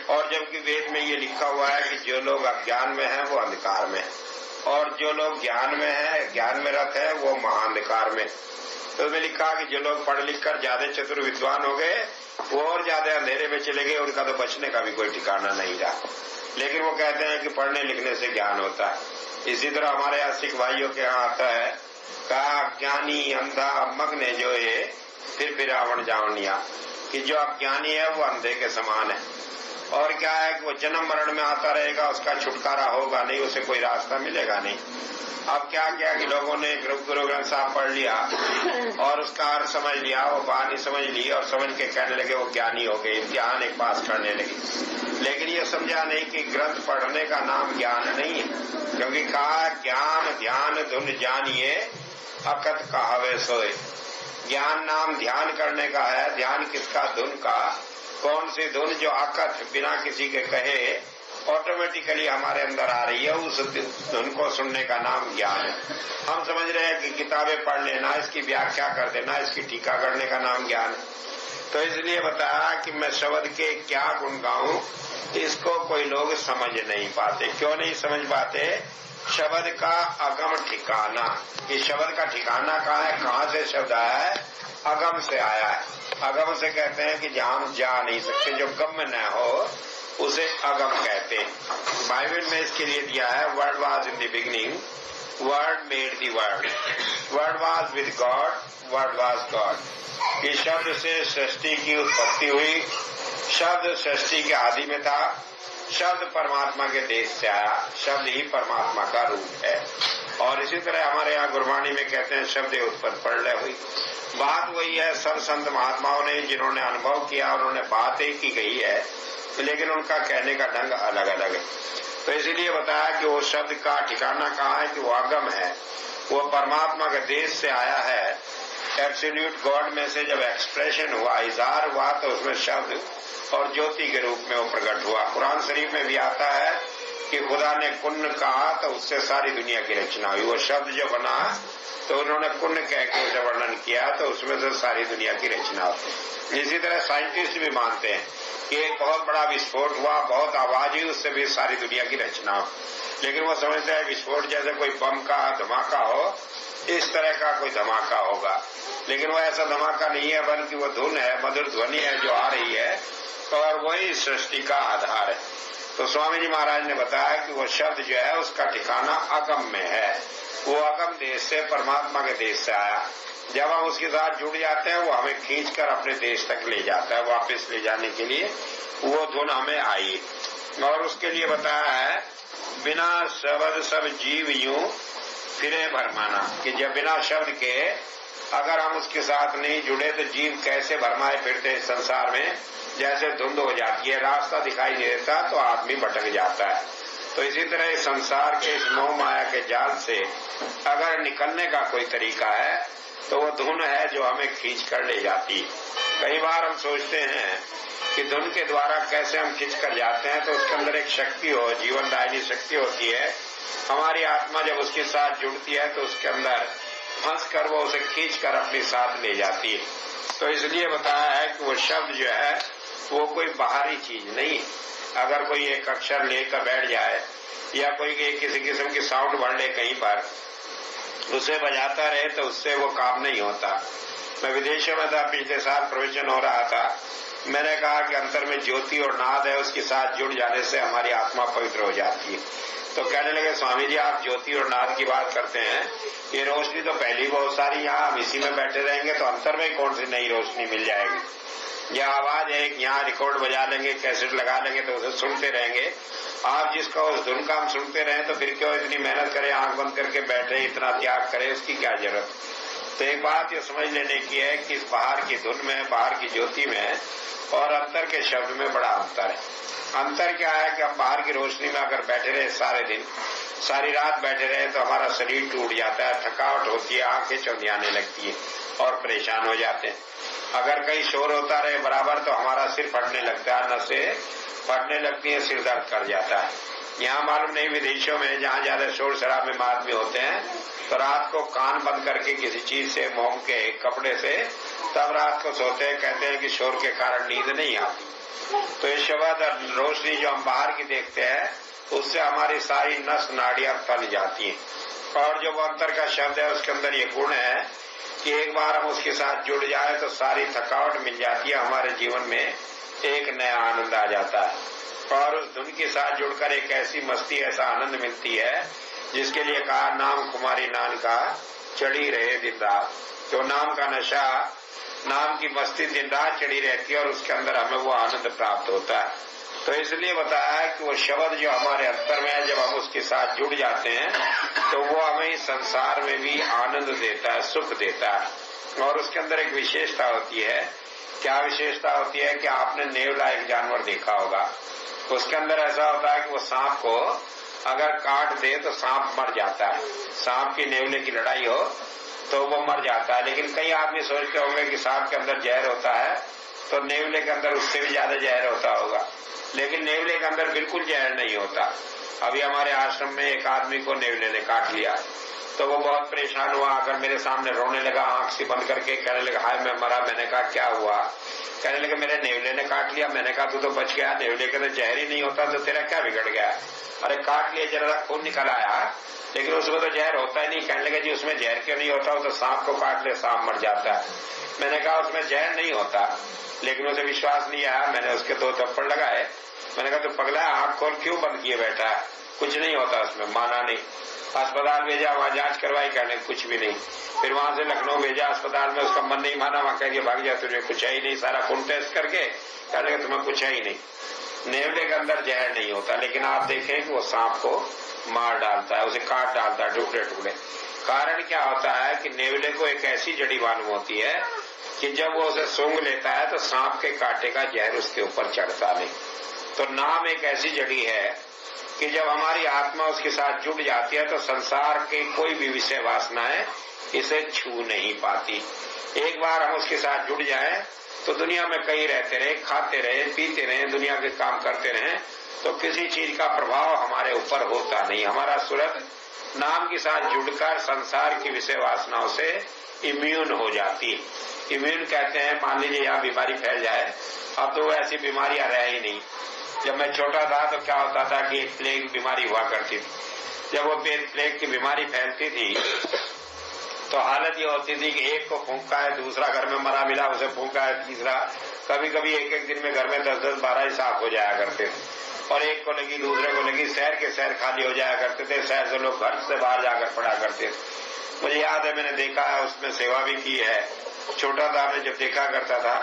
और जबकि वेद में ये लिखा हुआ है कि जो लोग अज्ञान में है वो अंधकार में है और जो लोग ज्ञान में है, ज्ञान में रत है, वो महाअंधकार में। तो उसमें लिखा कि जो लोग पढ़ लिख कर ज्यादा चतुर विद्वान हो गए वो और ज्यादा अंधेरे में चले गए, उनका तो बचने का भी कोई ठिकाना नहीं रहा। लेकिन वो कहते हैं कि पढ़ने लिखने से ज्ञान होता है। इसी तरह हमारे यहाँ सिख भाइयों के यहाँ आता है कहा ज्ञानी अंधा मग्न जो है फिर रावण जावनिया, कि जो अज्ञानी है वो अंधे के समान है। और क्या है कि वो जन्म मरण में आता रहेगा, उसका छुटकारा होगा नहीं, उसे कोई रास्ता मिलेगा नहीं। अब क्या किया कि लोगों ने गुरु ग्रंथ साहब पढ़ लिया और उसका अर्थ समझ लिया, वो बानी समझ ली और समझ के कहने लगे वो ज्ञानी हो गए, इम्तिहान एक पास करने लगे। लेकिन ये समझा नहीं कि ग्रंथ पढ़ने का नाम ज्ञान नहीं है, क्योंकि कहा ज्ञान ध्यान धुन जानिए अकत कहावे सोए। ज्ञान नाम ध्यान करने का है। ध्यान किसका? धुन का। कौन सी धुन? जो अकथ बिना किसी के कहे ऑटोमेटिकली हमारे अंदर आ रही है, उस धुन को सुनने का नाम ज्ञान है। हम समझ रहे हैं कि किताबें पढ़ लेना, इसकी व्याख्या कर देना, इसकी टीका करने का नाम ज्ञान है। तो इसलिए बताया कि मैं शब्द के क्या गुण गाऊं, इसको कोई लोग समझ नहीं पाते। क्यों नहीं समझ पाते? शब्द का अगम ठिकाना। इस शब्द का ठिकाना कहाँ है? कहाँ से शब्द आया है? अगम से आया है। अगम से कहते हैं कि जहाँ हम जा नहीं सकते, जो गम्य न हो उसे अगम कहते हैं। बाइबल में इसके लिए दिया है word was in the beginning, word made the word, word was with God, word was God. इस शब्द से सृष्टि की उत्पत्ति हुई, शब्द सृष्टि के आदि में था, शब्द परमात्मा के देश से आया, शब्द ही परमात्मा का रूप है। और इसी तरह हमारे यहाँ गुरबाणी में कहते हैं शब्द उत्पत्ति प्रलय हुई। बात वही है, सब संत महात्माओं ने जिन्होंने अनुभव किया उन्होंने बात एक ही कही है, लेकिन उनका कहने का ढंग अलग अलग है। तो इसीलिए बताया कि वो शब्द का ठिकाना कहाँ है कि वो अगम है, वो परमात्मा के देश से आया है। एब्सोल्यूट गॉड में से जब एक्सप्रेशन हुआ, इजहार हुआ, तो उसमें शब्द और ज्योति के रूप में वो प्रकट हुआ। कुरान शरीफ में भी आता है कि खुदा ने कुन्न कहा तो उससे सारी दुनिया की रचना हुई। वो शब्द जो बना तो उन्होंने कुन्न कह के उसे वर्णन किया तो उसमें से सारी दुनिया की रचना हुई। इसी तरह साइंटिस्ट भी मानते हैं कि एक बहुत बड़ा विस्फोट हुआ, बहुत आवाज हुई, उससे भी सारी दुनिया की रचना हो। लेकिन वो समझते हैं विस्फोट जैसे कोई बम का धमाका हो, इस तरह का कोई धमाका होगा। लेकिन वो ऐसा धमाका नहीं है, बल्कि वो धुन है, मधुर ध्वनि है जो आ रही है और वही सृष्टि का आधार है। तो स्वामी जी महाराज ने बताया कि वो शब्द जो है उसका ठिकाना अगम में है। वो अगम देश से, परमात्मा के देश से आया। जब हम उसके साथ जुड़ जाते हैं वो हमें खींचकर अपने देश तक ले जाता है। वापस ले जाने के लिए वो धुन हमें आई। और उसके लिए बताया है बिना शब्द सब जीव यूं फिरे भरमाना, कि जब बिना शब्द के अगर हम उसके साथ नहीं जुड़े तो जीव कैसे भरमाए फिरते इस संसार में। जैसे धुंध हो जाती है, रास्ता दिखाई नहीं देता तो आदमी भटक जाता है। तो इसी तरह इस संसार के इस मोह माया के जाल से अगर निकलने का कोई तरीका है तो वो धुन है जो हमें खींच कर ले जाती है। कई बार हम सोचते हैं कि धुन के द्वारा कैसे हम खींच कर जाते हैं, तो उसके अंदर एक शक्ति हो, जीवनदायिनी शक्ति होती है। हमारी आत्मा जब उसके साथ जुड़ती है तो उसके अंदर फंस कर वो उसे खींच कर अपने साथ ले जाती है। तो इसलिए बताया है कि वो शब्द जो है वो कोई बाहरी चीज नहीं। अगर कोई एक अक्षर लेकर बैठ जाए या कोई किसी किस्म की साउंड भर ले कहीं पर, उसे बजाता रहे तो उससे वो काम नहीं होता। मैं विदेशों में था, पिछले साल प्रवचन हो रहा था, मैंने कहा कि अंतर में ज्योति और नाद है, उसके साथ जुड़ जाने से हमारी आत्मा पवित्र हो जाती है। तो कहने लगे स्वामी जी आप ज्योति और नाद की बात करते हैं, ये रोशनी तो पहली बहुत सारी, यहाँ हम इसी में बैठे रहेंगे तो अंतर में कौन सी नई रोशनी मिल जाएगी। यह आवाज है, यहाँ रिकॉर्ड बजा लेंगे, कैसेट लगा लेंगे तो उसे सुनते रहेंगे। आप जिसका उस धुन का हम सुनते रहे तो फिर क्यों इतनी मेहनत करें, आंख बंद करके बैठे, इतना त्याग करें, उसकी क्या जरूरत। तो एक बात ये समझ लेने की है कि इस बाहर की धुन में, बाहर की ज्योति में और अंतर के शब्द में बड़ा अंतर है। अंतर क्या है कि हम बाहर की रोशनी में अगर बैठे रहे सारे दिन, सारी रात बैठे रहे तो हमारा शरीर टूट जाता है, थकावट होती है, आंखें चौंधियाने लगती है और परेशान हो जाते हैं। अगर कहीं शोर होता रहे बराबर तो हमारा सिर फटने लगता है, नसें फटने लगती है, सिर दर्द कर जाता है। यहाँ मालूम नहीं विदेशों में जहाँ ज्यादा शोर शराबे में आदमी होते हैं तो रात को कान बंद करके किसी चीज से, मोम के कपड़े से, तब रात को सोते हैं। कहते हैं कि शोर के कारण नींद नहीं आती। तो ये शब्द रोशनी जो हम बाहर की देखते हैं उससे हमारी सारी नस नाड़ियां फैल जाती हैं। और जो वो अंतर का शब्द है उसके अंदर ये गुण है कि एक बार हम उसके साथ जुड़ जाए तो सारी थकावट मिल जाती है, हमारे जीवन में एक नया आनंद आ जाता है। और उस धुन के साथ जुड़कर एक ऐसी मस्ती, ऐसा आनंद मिलती है जिसके लिए कहा नाम कुमारी नान का चढ़ी रहे दिन रात। जो नाम का नशा, नाम की मस्ती दिन रात चढ़ी रहती है और उसके अंदर हमें वो आनंद प्राप्त होता है। तो इसलिए बताया है कि वो शब्द जो हमारे अंतर में है, जब हम उसके साथ जुड़ जाते हैं तो वो हमें संसार में भी आनंद देता है, सुख देता है। और उसके अंदर एक विशेषता होती है। क्या विशेषता होती है कि आपने नेवला एक जानवर देखा होगा, उसके अंदर ऐसा होता है कि वो सांप को अगर काट दे तो सांप मर जाता है। सांप की नेवले की लड़ाई हो तो वो मर जाता है। लेकिन कई आदमी सोचते होंगे कि सांप के अंदर जहर होता है तो नेवले के अंदर उससे भी ज्यादा जहर होता होगा, लेकिन नेवले के अंदर बिल्कुल जहर नहीं होता। अभी हमारे आश्रम में एक आदमी को नेवले ने काट लिया तो वो बहुत परेशान हुआ, आकर मेरे सामने रोने लगा, आंख से बंद करके कहने लगा हाय मैं मरा। मैंने कहा क्या हुआ? कहने लगे मेरे नेवले ने काट लिया। मैंने कहा तू तो बच गया, नेवले के अंदर जहर ही नहीं होता तो तेरा क्या बिगड़ गया? अरे काट लिया, जरा खून निकल आया, लेकिन उसमें तो जहर होता ही नहीं। कहने लगे जी उसमें जहर क्यों नहीं होता? वो तो सांप को काट ले सांप मर जाता है। मैंने कहा उसमें जहर नहीं होता, लेकिन उसे विश्वास नहीं आया। मैंने उसके 2 थप्पड़ लगाए। मैंने कहा तू पगला आंख खोल क्यों बंद किए बैठा है, कुछ नहीं होता उसमें। माना नहीं, अस्पताल भेजा, वहां जांच करवाई, कहने कुछ भी नहीं। फिर वहां से लखनऊ भेजा अस्पताल में, उसका मन नहीं माना, वहां कह के भाग जा, तुझे कुछ है ही नहीं। सारा खून टेस्ट करके कहने लगे तुम्हें कुछ है ही नहीं। नेवले के अंदर जहर नहीं होता, लेकिन आप देखें कि वो सांप को मार डालता है, उसे काट डालता है टुकड़े टुकड़े। कारण क्या होता है कि नेवले को एक ऐसी जड़ी मालूम होती है कि जब वो उसे सूंघ लेता है तो सांप के कांटे का जहर उसके ऊपर चढ़ता नहीं। तो नाम एक ऐसी जड़ी है कि जब हमारी आत्मा उसके साथ जुड़ जाती है तो संसार के कोई भी विषय वासनाएं इसे छू नहीं पाती। एक बार हम उसके साथ जुड़ जाएं तो दुनिया में कहीं रहते रहे, खाते रहे, पीते रहे, दुनिया के काम करते रहे, तो किसी चीज का प्रभाव हमारे ऊपर होता नहीं। हमारा सूरत नाम के साथ जुड़कर संसार की विषय वासनाओं से इम्यून हो जाती। इम्यून कहते हैं, मान लीजिए यहाँ बीमारी फैल जाए, अब तो ऐसी बीमारियां रह ही नहीं। जब मैं छोटा था तो क्या होता था कि एक प्लेग बीमारी हुआ करती थी। जब वो प्लेग की बीमारी फैलती थी तो हालत ये होती थी कि एक को फूंका है, दूसरा घर में मरा मिला उसे फूंका है, तीसरा, कभी कभी एक एक दिन में घर में 10-10, 12 ही साफ हो जाया करते थे। और एक को लगी, दूसरे को लगी, शहर के शहर खाली हो जाया करते थे, शहर से लोग घर से बाहर जाकर पड़ा करते थे। मुझे याद है मैंने देखा है, उसमें सेवा भी की है। छोटा था मैं जब देखा करता था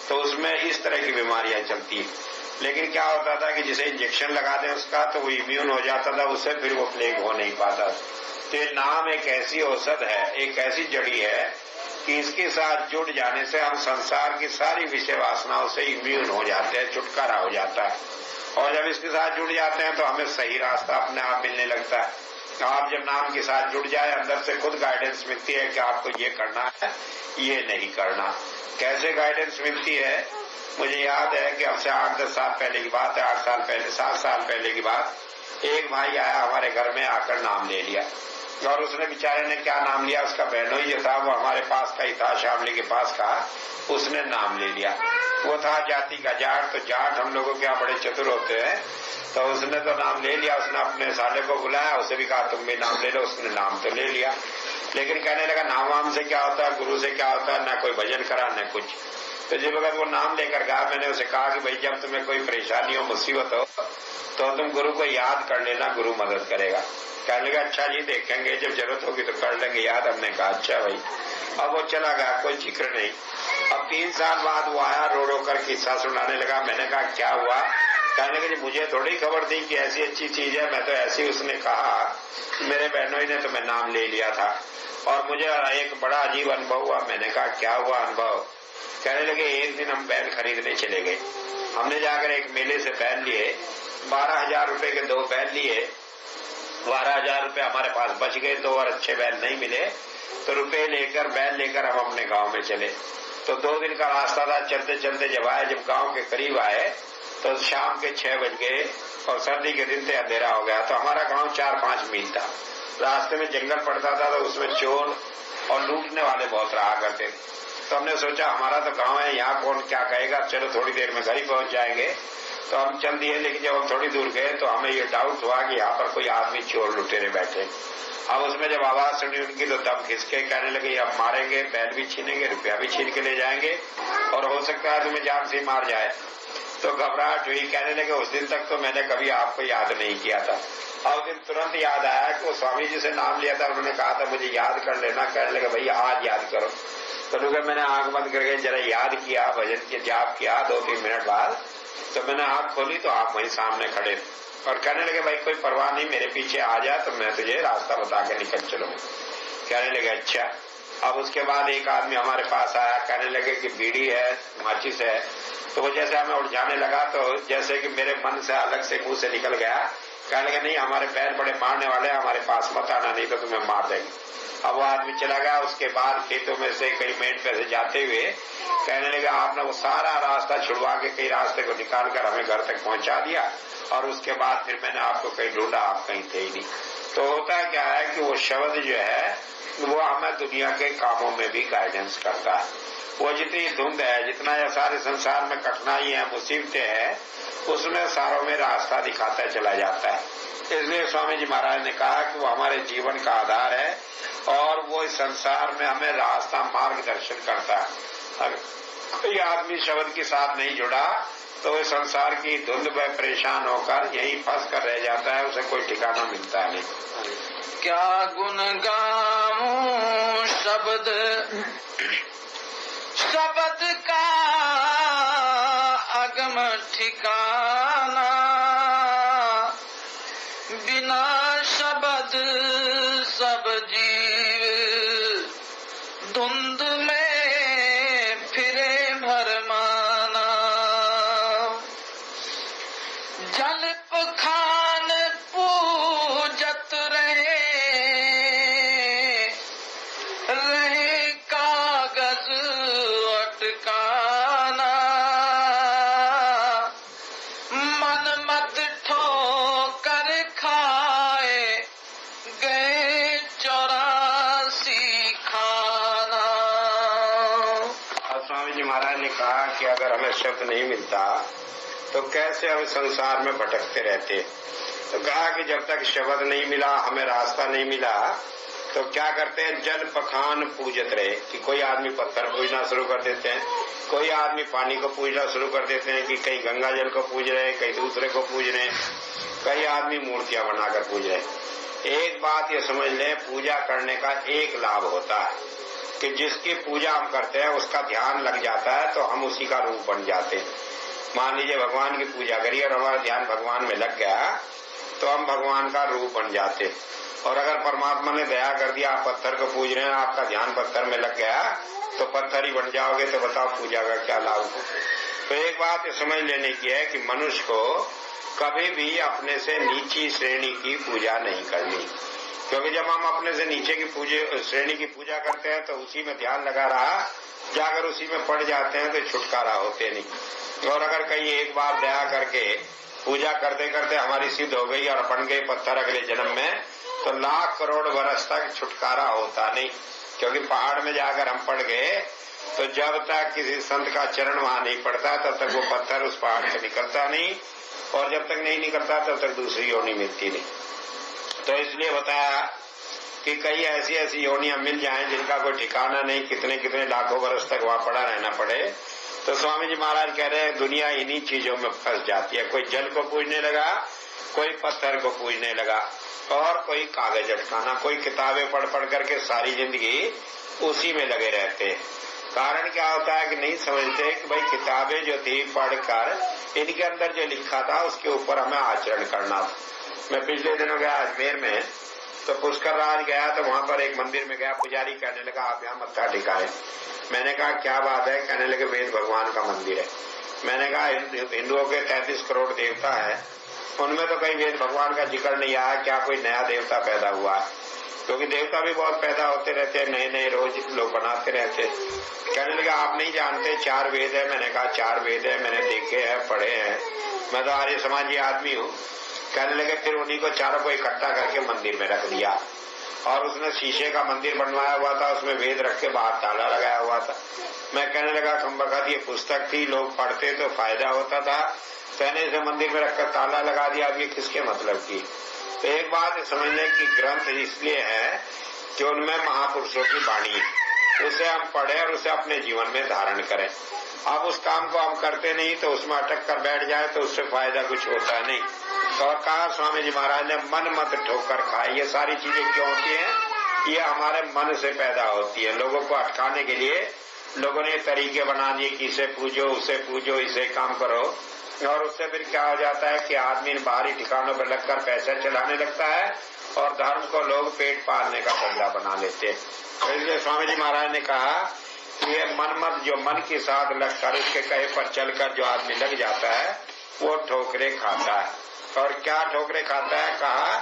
तो उसमें इस तरह की बीमारियां चलती। लेकिन क्या होता था कि जिसे इंजेक्शन लगा दें उसका तो वो इम्यून हो जाता था, उससे फिर वो प्लेग हो नहीं पाता। तो ये नाम एक ऐसी औषध है, एक ऐसी जड़ी है कि इसके साथ जुड़ जाने से हम संसार की सारी विषय वासनाओं से इम्यून हो जाते हैं, छुटकारा हो जाता है। और जब इसके साथ जुड़ जाते हैं तो हमें सही रास्ता अपने आप मिलने लगता है। आप जब नाम के साथ जुड़ जाए अंदर से खुद गाइडेंस मिलती है कि आपको ये करना है, ये नहीं करना। कैसे गाइडेंस मिलती है मुझे याद है कि अब से 8-10 साल पहले की बात है, 8 साल पहले, 7 साल पहले की बात, एक भाई आया हमारे घर में, आकर नाम ले लिया। और उसने बेचारे ने क्या नाम लिया, उसका बहनोई जो था वो हमारे पास का ही था, शामली के पास का, उसने नाम ले लिया। वो था जाति का जाट, तो जाट हम लोगों के यहाँ बड़े चतुर होते हैं, तो उसने तो नाम ले लिया। उसने अपने साले को बुलाया, उसे भी कहा तुम भी नाम ले लो। उसने नाम तो ले लिया, लेकिन कहने लगा नाम वाम से क्या होता है, गुरु से क्या होता है, न कोई भजन करा न कुछ। तो जब अगर वो नाम लेकर गया, मैंने उसे कहा कि भाई जब तुम्हें कोई परेशानी हो, मुसीबत हो, तो तुम गुरु को याद कर लेना, गुरु मदद करेगा। कहने लगा अच्छा जी देखेंगे, जब जरूरत होगी तो कर लेंगे याद। हमने कहा अच्छा भाई। अब वो चला गया, कोई जिक्र नहीं। अब 3 साल बाद वो आया, रो रो कर किस्सा सुनाने लगा। मैंने कहा क्या हुआ? कहने लगे मुझे थोड़ी खबर थी कि ऐसी अच्छी चीज है, मैं तो ऐसी, उसने कहा मेरे बहनोई ने तुम्हें नाम ले लिया था और मुझे एक बड़ा अजीब अनुभव हुआ। मैंने कहा क्या हुआ अनुभव? कहने लगे एक दिन हम बैल खरीदने चले गए। हमने जाकर एक मेले से बैल लिए, 12,000 रुपए के 2 बैल लिए। 12,000 रुपए हमारे पास बच गए, 2 और अच्छे बैल नहीं मिले, तो रुपए लेकर बैल लेकर हम अपने गांव में चले। तो 2 दिन का रास्ता था। चलते चलते जब आए, जब गांव के करीब आए तो शाम के 6 बज गए और सर्दी के दिन से अंधेरा हो गया। तो हमारा गांव 4-5 मील था। रास्ते में जंगल पड़ता था, तो उसमें चोर और लूटने वाले बहुत रहा करते। तो हमने सोचा हमारा तो गांव है, यहाँ कौन क्या कहेगा, चलो थोड़ी देर में घर ही पहुंच जाएंगे। तो हम चल दिए, लेकिन जब हम थोड़ी दूर गए तो हमें ये डाउट हुआ कि यहाँ पर कोई आदमी चोर लुटेरे बैठे। अब उसमें जब आवाज सुनी उनकी तो दम खिसके, कहने लगे अब मारेंगे, बैल भी छीनेंगे, रुपया भी छीन के ले जाएंगे और हो सकता है तुम्हें जान से मार जाए। तो घबराहट हुई। कहने लगे उस दिन तक तो मैंने कभी आपको याद नहीं किया था। और उस दिन तुरंत याद आया कि वो स्वामी जी से नाम लिया था, उन्होंने कहा था मुझे याद कर लेना। कहने लगे भैया आज याद करो। तो मैंने आंख बंद करके जरा याद किया, भजन के जाप किया। 2-3 मिनट बाद तो मैंने आंख खोली तो आप वहीं सामने खड़े और कहने लगे भाई कोई परवाह नहीं, मेरे पीछे आ जा तो मैं तुझे रास्ता बता के निकल चलूंगा। कहने लगे अच्छा। अब उसके बाद एक आदमी हमारे पास आया, कहने लगे कि बीड़ी है, माचिस है। तो वो जैसे हमें उलझाने लगा तो जैसे कि मेरे मन से अलग से मुंह से निकल गया। कहने लगे नहीं हमारे पैर बड़े मारने वाले हैं, हमारे पास मत आना नहीं तो तुम्हें मार देंगे। अब वो आदमी चला गया। उसके बाद खेतों में से कई मेंढ पे से जाते हुए कहने लगे आपने वो सारा रास्ता छुड़वा के कई रास्ते को निकाल कर हमें घर तक पहुंचा दिया और उसके बाद फिर मैंने आपको कहीं ढूंढा, आप कहीं थे ही नहीं। तो होता क्या है कि वो शब्द जो है वो हमें दुनिया के कामों में भी गाइडेंस करता है। वो जितनी धुंध है, जितना यह सारे संसार में कठिनाई है, मुसीबतें हैं, उसमें सारों में रास्ता दिखाता चला जाता है। इसलिए स्वामी जी महाराज ने कहा कि वो हमारे जीवन का आधार है और वो इस संसार में हमें रास्ता मार्गदर्शन करता है। अगर कोई आदमी शब्द के साथ नहीं जुड़ा तो इस संसार की धुंध में परेशान होकर यहीं फंस कर रह जाता है, उसे कोई ठिकाना मिलता नहीं। क्या गुण गाऊं शब्द शब्द का अगम ठिकाना, बिना शब्द सब जीव धुंध में फिरे भरमाना। जल पखान पूजत रहे कागज अटकाना, मन मत ठोकर खाए गए 84 खाना। स्वामी जी महाराज ने कहा कि अगर हमें शब्द नहीं मिलता तो कैसे हम संसार में भटकते रहते। तो कहा कि जब तक शब्द नहीं मिला, हमें रास्ता नहीं मिला, तो क्या करते हैं, जल पखान पूजत रहे। कि कोई आदमी पत्थर पूजना शुरू कर देते हैं, कोई आदमी पानी को पूजना शुरू कर देते हैं, कि कहीं गंगा जल को पूज रहे, कहीं दूसरे को पूज रहे, कई आदमी मूर्तियां बनाकर पूज रहे। एक बात ये समझ लें, पूजा करने का एक लाभ होता है कि जिसकी पूजा हम करते हैं उसका ध्यान लग जाता है तो हम उसी का रूप बन जाते हैं। मान लीजिए भगवान की पूजा करिए और हमारा ध्यान भगवान में लग गया तो हम भगवान का रूप बन जाते। और अगर परमात्मा ने दया कर दिया, आप पत्थर को पूज रहे हैं, आपका ध्यान पत्थर में लग गया तो पत्थर ही बन जाओगे, तो बताओ पूजा का क्या लाभ हो। तो एक बात समझ लेने की है कि मनुष्य को कभी भी अपने से नीची श्रेणी की पूजा नहीं करनी, क्योंकि जब हम अपने से नीचे की श्रेणी की पूजा करते हैं तो उसी में ध्यान लगा रहा, जाकर उसी में पड़ जाते हैं तो छुटकारा होते नहीं। और अगर कहीं एक बार दया करके पूजा करते करते हमारी सिद्ध हो गई और बन गए पत्थर अगले जन्म में, तो लाख करोड़ वर्ष तक छुटकारा होता नहीं। क्योंकि पहाड़ में जाकर हम पड़ गए तो जब तक किसी संत का चरण वहां नहीं पड़ता तब तक वो पत्थर उस पहाड़ से निकलता नहीं, और जब तक नहीं निकलता तब तक दूसरी योनि मिलती नहीं। तो इसलिए बताया कि कई ऐसी ऐसी योनियां मिल जाएं जिनका कोई ठिकाना नहीं, कितने कितने लाखों वर्ष तक वहां पड़ा रहना पड़े। तो स्वामी जी महाराज कह रहे हैं दुनिया इन्हीं चीजों में फंस जाती है। कोई जल को पूजने लगा, कोई पत्थर को पूजने लगा, और कोई कागज अटकाना, कोई किताबें पढ़ पढ़ करके सारी जिंदगी उसी में लगे रहते हैं। कारण क्या होता है कि नहीं समझते कि भाई किताबें जो थी पढ़कर इनके अंदर जो लिखा था उसके ऊपर हमें आचरण करना था। मैं पिछले दिनों गया अजमेर में, तो पुष्कर राज गया तो वहां पर एक मंदिर में गया, पुजारी कहने लगा आप यहाँ मत्था टिकाए। मैंने कहा क्या बात है? कहने लगे वेद भगवान का मंदिर है। मैंने कहा हिंदुओं के 33 करोड़ देवता है, उनमें तो कहीं वेद भगवान का जिक्र नहीं आया, क्या कोई नया देवता पैदा हुआ है? क्योंकि देवता भी बहुत पैदा होते रहते हैं, नए नए रोज लोग बनाते रहते हैं। कहने लगे आप नहीं जानते 4 वेद है। मैंने कहा 4 वेद है, मैंने देखे हैं, पढ़े हैं, मैं तो आर्य समाजी आदमी हूँ। कहने लगे फिर उन्हीं को चारों को इकट्ठा करके मंदिर में रख दिया, और उसने शीशे का मंदिर बनवाया हुआ था, उसमें वेद रख के बाहर ताला लगाया हुआ था। मैं कहने लगा कमबख्त ये पुस्तक थी, लोग पढ़ते तो फायदा होता था, कहने से मंदिर में रखकर ताला लगा दिया, अब ये किसके मतलब की? तो एक बात समझने की ग्रंथ इसलिए है कि उनमें महापुरुषों की वाणी है, उसे हम पढ़े और उसे अपने जीवन में धारण करें। अब उस काम को हम करते नहीं तो उसमें अटक कर बैठ जाए तो उससे फायदा कुछ होता नहीं। तो और कहा स्वामी जी महाराज ने मन मत ठोकर खाए। ये सारी चीजें क्यों होती हैं? ये हमारे मन से पैदा होती है। लोगों को अटकाने के लिए लोगों ने तरीके बना दिए कि इसे पूजो, उसे पूजो, इसे काम करो, और उससे फिर क्या हो जाता है कि आदमी बाहरी ठिकानों पर लगकर पैसा चलाने लगता है और धर्म को लोग पेट पालने का धंधा बना लेते हैं। तो इसलिए स्वामी जी महाराज ने कहा कि ये मन मत, जो मन के साथ लगकर उसके कहे पर चलकर जो आदमी लग जाता है वो ठोकरे खाता है। और क्या ठोकरे खाता है? कहा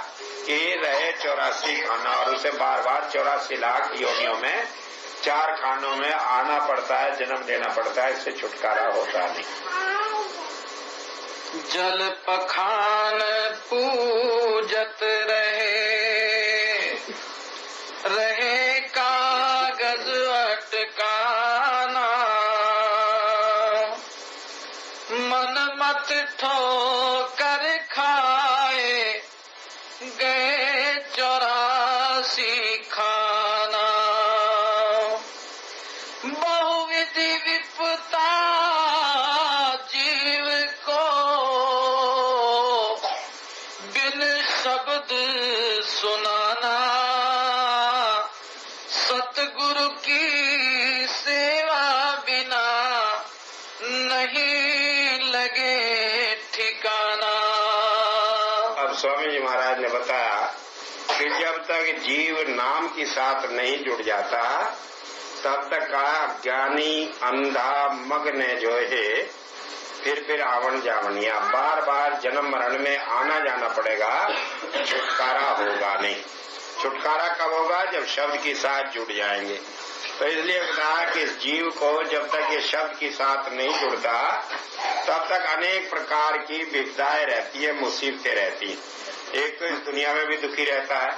कि रहे 84 खाना, और उसे बार बार 84 लाख योनियों में 4 खानों में आना पड़ता है, जन्म देना पड़ता है, इससे छुटकारा होता नहीं। जल पखान पूजत रहे कागज अटकाना, मन मत ठोकर खाए गए 84 खाना। बहुविधि विपता जीव को बिन शब्द सुनाना, सतगुरु की सेवा बिना नहीं लगे ठिकाना। अब स्वामी जी महाराज ने बताया कि जब तक जीव नाम के साथ नहीं जुड़ जाता तब तक का ज्ञानी अंधा मग्न जो है फिर आवन जावनिया, बार बार जन्म मरण में आना जाना पड़ेगा, छुटकारा होगा नहीं। छुटकारा कब होगा? जब शब्द के साथ जुड़ जाएंगे। तो इसलिए कहा कि इस जीव को जब तक ये शब्द के साथ नहीं जुड़ता तब तक अनेक प्रकार की विपदाएं रहती है, मुसीबतें रहती है। एक तो इस दुनिया में भी दुखी रहता है,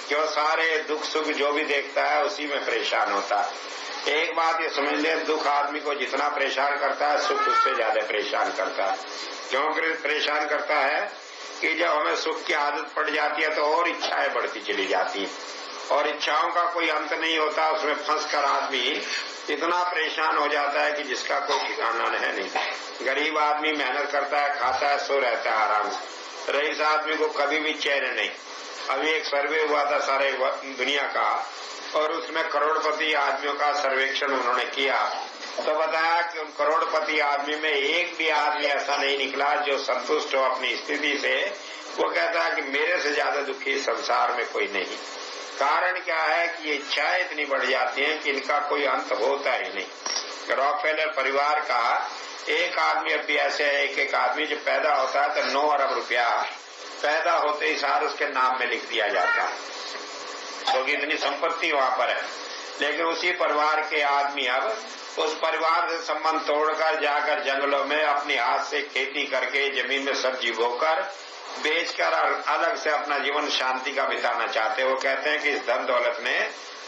क्यों सारे दुख सुख जो भी देखता है उसी में परेशान होता है। एक बात ये समझ ले, दुख आदमी को जितना परेशान करता है सुख उससे ज्यादा परेशान करता है। क्यों परेशान करता है? कि जब हमें सुख की आदत पड़ जाती है तो और इच्छाएं बढ़ती चली जाती है, और इच्छाओं का कोई अंत नहीं होता। उसमें फंस कर आदमी इतना परेशान हो जाता है कि जिसका कोई ठिकाना है नहीं। गरीब आदमी मेहनत करता है, खाता है, सो रहता है आराम से। रईस आदमी को कभी भी चैन नहीं। अभी एक सर्वे हुआ था सारे दुनिया का, और उसमें करोड़पति आदमियों का सर्वेक्षण उन्होंने किया, तो बताया कि उन करोड़पति आदमी में एक भी आदमी ऐसा नहीं निकला जो संतुष्ट हो अपनी स्थिति से। वो कहता है कि मेरे से ज्यादा दुखी संसार में कोई नहीं। कारण क्या है कि ये इच्छाएं इतनी बढ़ जाती हैं कि इनका कोई अंत होता ही नहीं। रॉकफेलर परिवार का एक आदमी अब भी ऐसे है, एक आदमी जब पैदा होता है तो 9 अरब रुपया पैदा होते ही सार उसके नाम में लिख दिया जाता है, क्योंकि इतनी संपत्ति वहां पर है। लेकिन उसी परिवार के आदमी अब उस परिवार से संबंध तोड़कर जाकर जंगलों में अपनी हाथ से खेती करके जमीन में सब्जी बोकर बेचकर अलग से अपना जीवन शांति का बिताना चाहते हैं। वो कहते हैं कि इस धन दौलत ने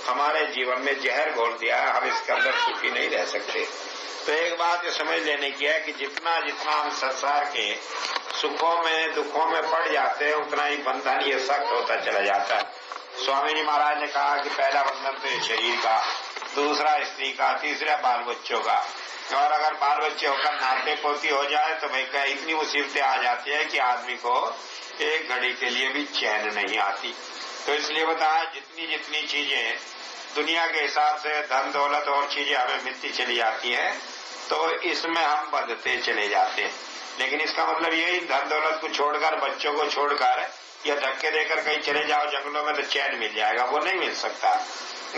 हमारे जीवन में जहर घोल दिया है, हम इसके अंदर सुखी नहीं रह सकते। तो एक बात ये समझ लेने की है कि जितना जितना हम संसार के सुखों में दुखों में पड़ जाते हैं उतना ही बंधन ये सख्त होता चला जाता है। स्वामी जी महाराज ने कहा कि पहला बंधन तो ये शरीर का, दूसरा स्त्री का, तीसरा बाल बच्चों का, और अगर बाल बच्चे होकर नाते पोती हो जाए तो भाई क्या इतनी मुसीबतें आ जाती है कि आदमी को एक घड़ी के लिए भी चैन नहीं आती। तो इसलिए बताया जितनी जितनी चीजें दुनिया के हिसाब से धन दौलत और चीजें हमें मिलती चली जाती हैं तो इसमें हम बंधते चले जाते हैं। लेकिन इसका मतलब यही धन दौलत को छोड़कर, बच्चों को छोड़कर या धक्के देकर कहीं चले जाओ जंगलों में तो चैन मिल जाएगा, वो नहीं मिल सकता।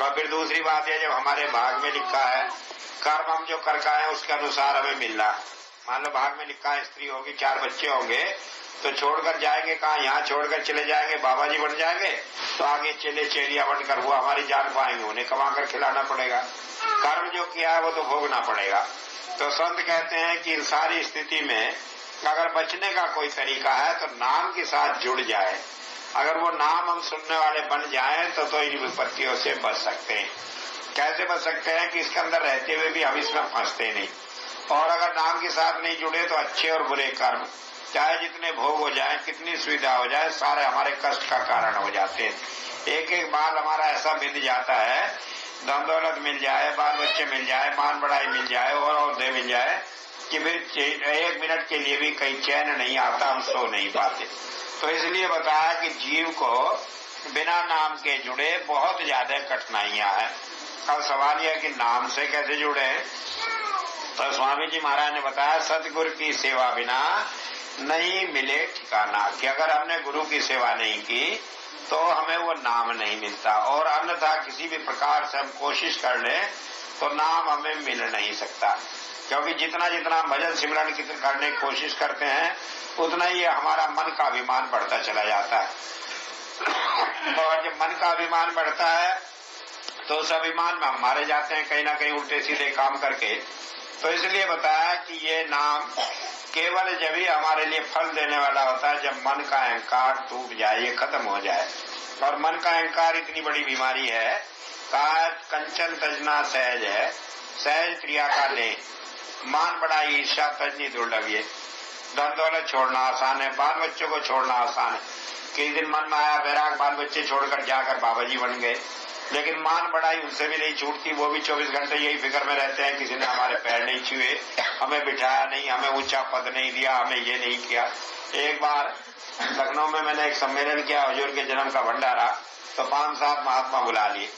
और फिर दूसरी बात है, जब हमारे भाग में लिखा है कर्म हम जो कर का है उसके अनुसार हमें मिलना। मान लो भाग में लिखा है स्त्री होगी, 4 बच्चे होंगे, तो छोड़कर जाएंगे कहाँ, यहाँ छोड़कर चले जाएंगे बाबा जी बन जाएंगे तो आगे चले चेलिया बनकर वो हमारी जान पाएंगे, उन्हें कमा कर खिलाना पड़ेगा। कर्म जो किया है वो तो भोगना पड़ेगा। तो संत कहते हैं कि इन सारी स्थिति में अगर बचने का कोई तरीका है तो नाम के साथ जुड़ जाए। अगर वो नाम हम सुनने वाले बन जाएं तो इन विपत्तियों से बच सकते हैं। कैसे बच सकते हैं कि इसके अंदर रहते हुए भी हम इसमें फंसते नहीं। और अगर नाम के साथ नहीं जुड़े तो अच्छे और बुरे कर्म चाहे जितने भोग हो जाए, कितनी सुविधा हो जाए, सारे हमारे कष्ट का कारण हो जाते हैं। एक एक बाल हमारा ऐसा बिंद जाता है, धन दौलत मिल जाए, बाल बच्चे मिल जाए, मान बढ़ाई मिल जाए और औहदे मिल जाए कि फिर 1 मिनट के लिए भी कहीं चैन नहीं आता, हम सो नहीं पाते। तो इसलिए बताया कि जीव को बिना नाम के जुड़े बहुत ज्यादा कठिनाइयां हैं। अब सवाल यह है कि नाम से कैसे जुड़े। तो स्वामी जी महाराज ने बताया सतगुरु की सेवा बिना नहीं मिले ठिकाना, कि अगर हमने गुरु की सेवा नहीं की तो हमें वो नाम नहीं मिलता। और अन्यथा किसी भी प्रकार से हम कोशिश कर लें तो नाम हमें मिल नहीं सकता, क्योंकि जितना जितना भजन सिमरन करने की कोशिश करते हैं उतना ही हमारा मन का अभिमान बढ़ता चला जाता है। और जब मन का अभिमान बढ़ता है तो उस अभिमान में हम मारे जाते हैं कहीं ना कहीं उल्टे सीधे काम करके। तो इसलिए बताया कि ये नाम केवल जब ही हमारे लिए फल देने वाला होता है जब मन का अहंकार टूट जाए, ये खत्म हो जाए। और मन का अहंकार इतनी बड़ी बीमारी है, कहा कंचन तजना सहज है, सहज क्रिया का ले, मान बढ़ाई ईर्षा तजनी दुर्लभ। ये धन दौलत छोड़ना आसान है, बाल बच्चों को छोड़ना आसान है। किसी दिन मन में आया वैराग, बाल बच्चे छोड़कर जाकर बाबा जी बन गए, लेकिन मान बढ़ाई उनसे भी नहीं छूटती। वो भी 24 घंटे यही फिक्र में रहते हैं किसी ने हमारे पैर नहीं छुए, हमें बिठाया नहीं, हमें ऊंचा पद नहीं दिया, हमें ये नहीं किया। एक बार लखनऊ में मैंने एक सम्मेलन किया हुजूर के जन्म का भंडारा, तो 5-7 महात्मा बुला लिए।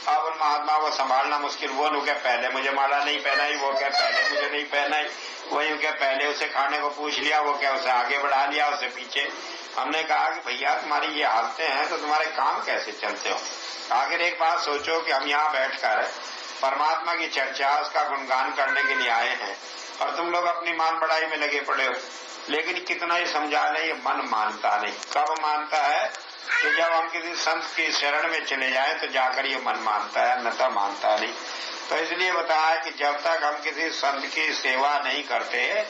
अब उन महात्मा को संभालना मुश्किल। वो क्या पहले मुझे माला नहीं पहनाई, वो क्या पहले मुझे नहीं पहनाई, वही क्या पहले उसे खाने को पूछ लिया, वो क्या उसे आगे बढ़ा लिया, उसे पीछे। हमने कहा कि भैया तुम्हारी ये हालतें हैं तो तुम्हारे काम कैसे चलते हो। आखिर एक बात सोचो कि हम यहाँ बैठकर परमात्मा की चर्चा, उसका गुणगान करने के लिए आए हैं और तुम लोग अपनी मान बढ़ाई में लगे पड़े हो। लेकिन कितना ही समझा लें ये मन मानता नहीं। कब मानता है कि जब हम किसी संत की शरण में चले जाएं तो जाकर ये मन मानता है, अन्यथा मानता नहीं। तो इसलिए बताया कि जब तक हम किसी संत की सेवा नहीं करते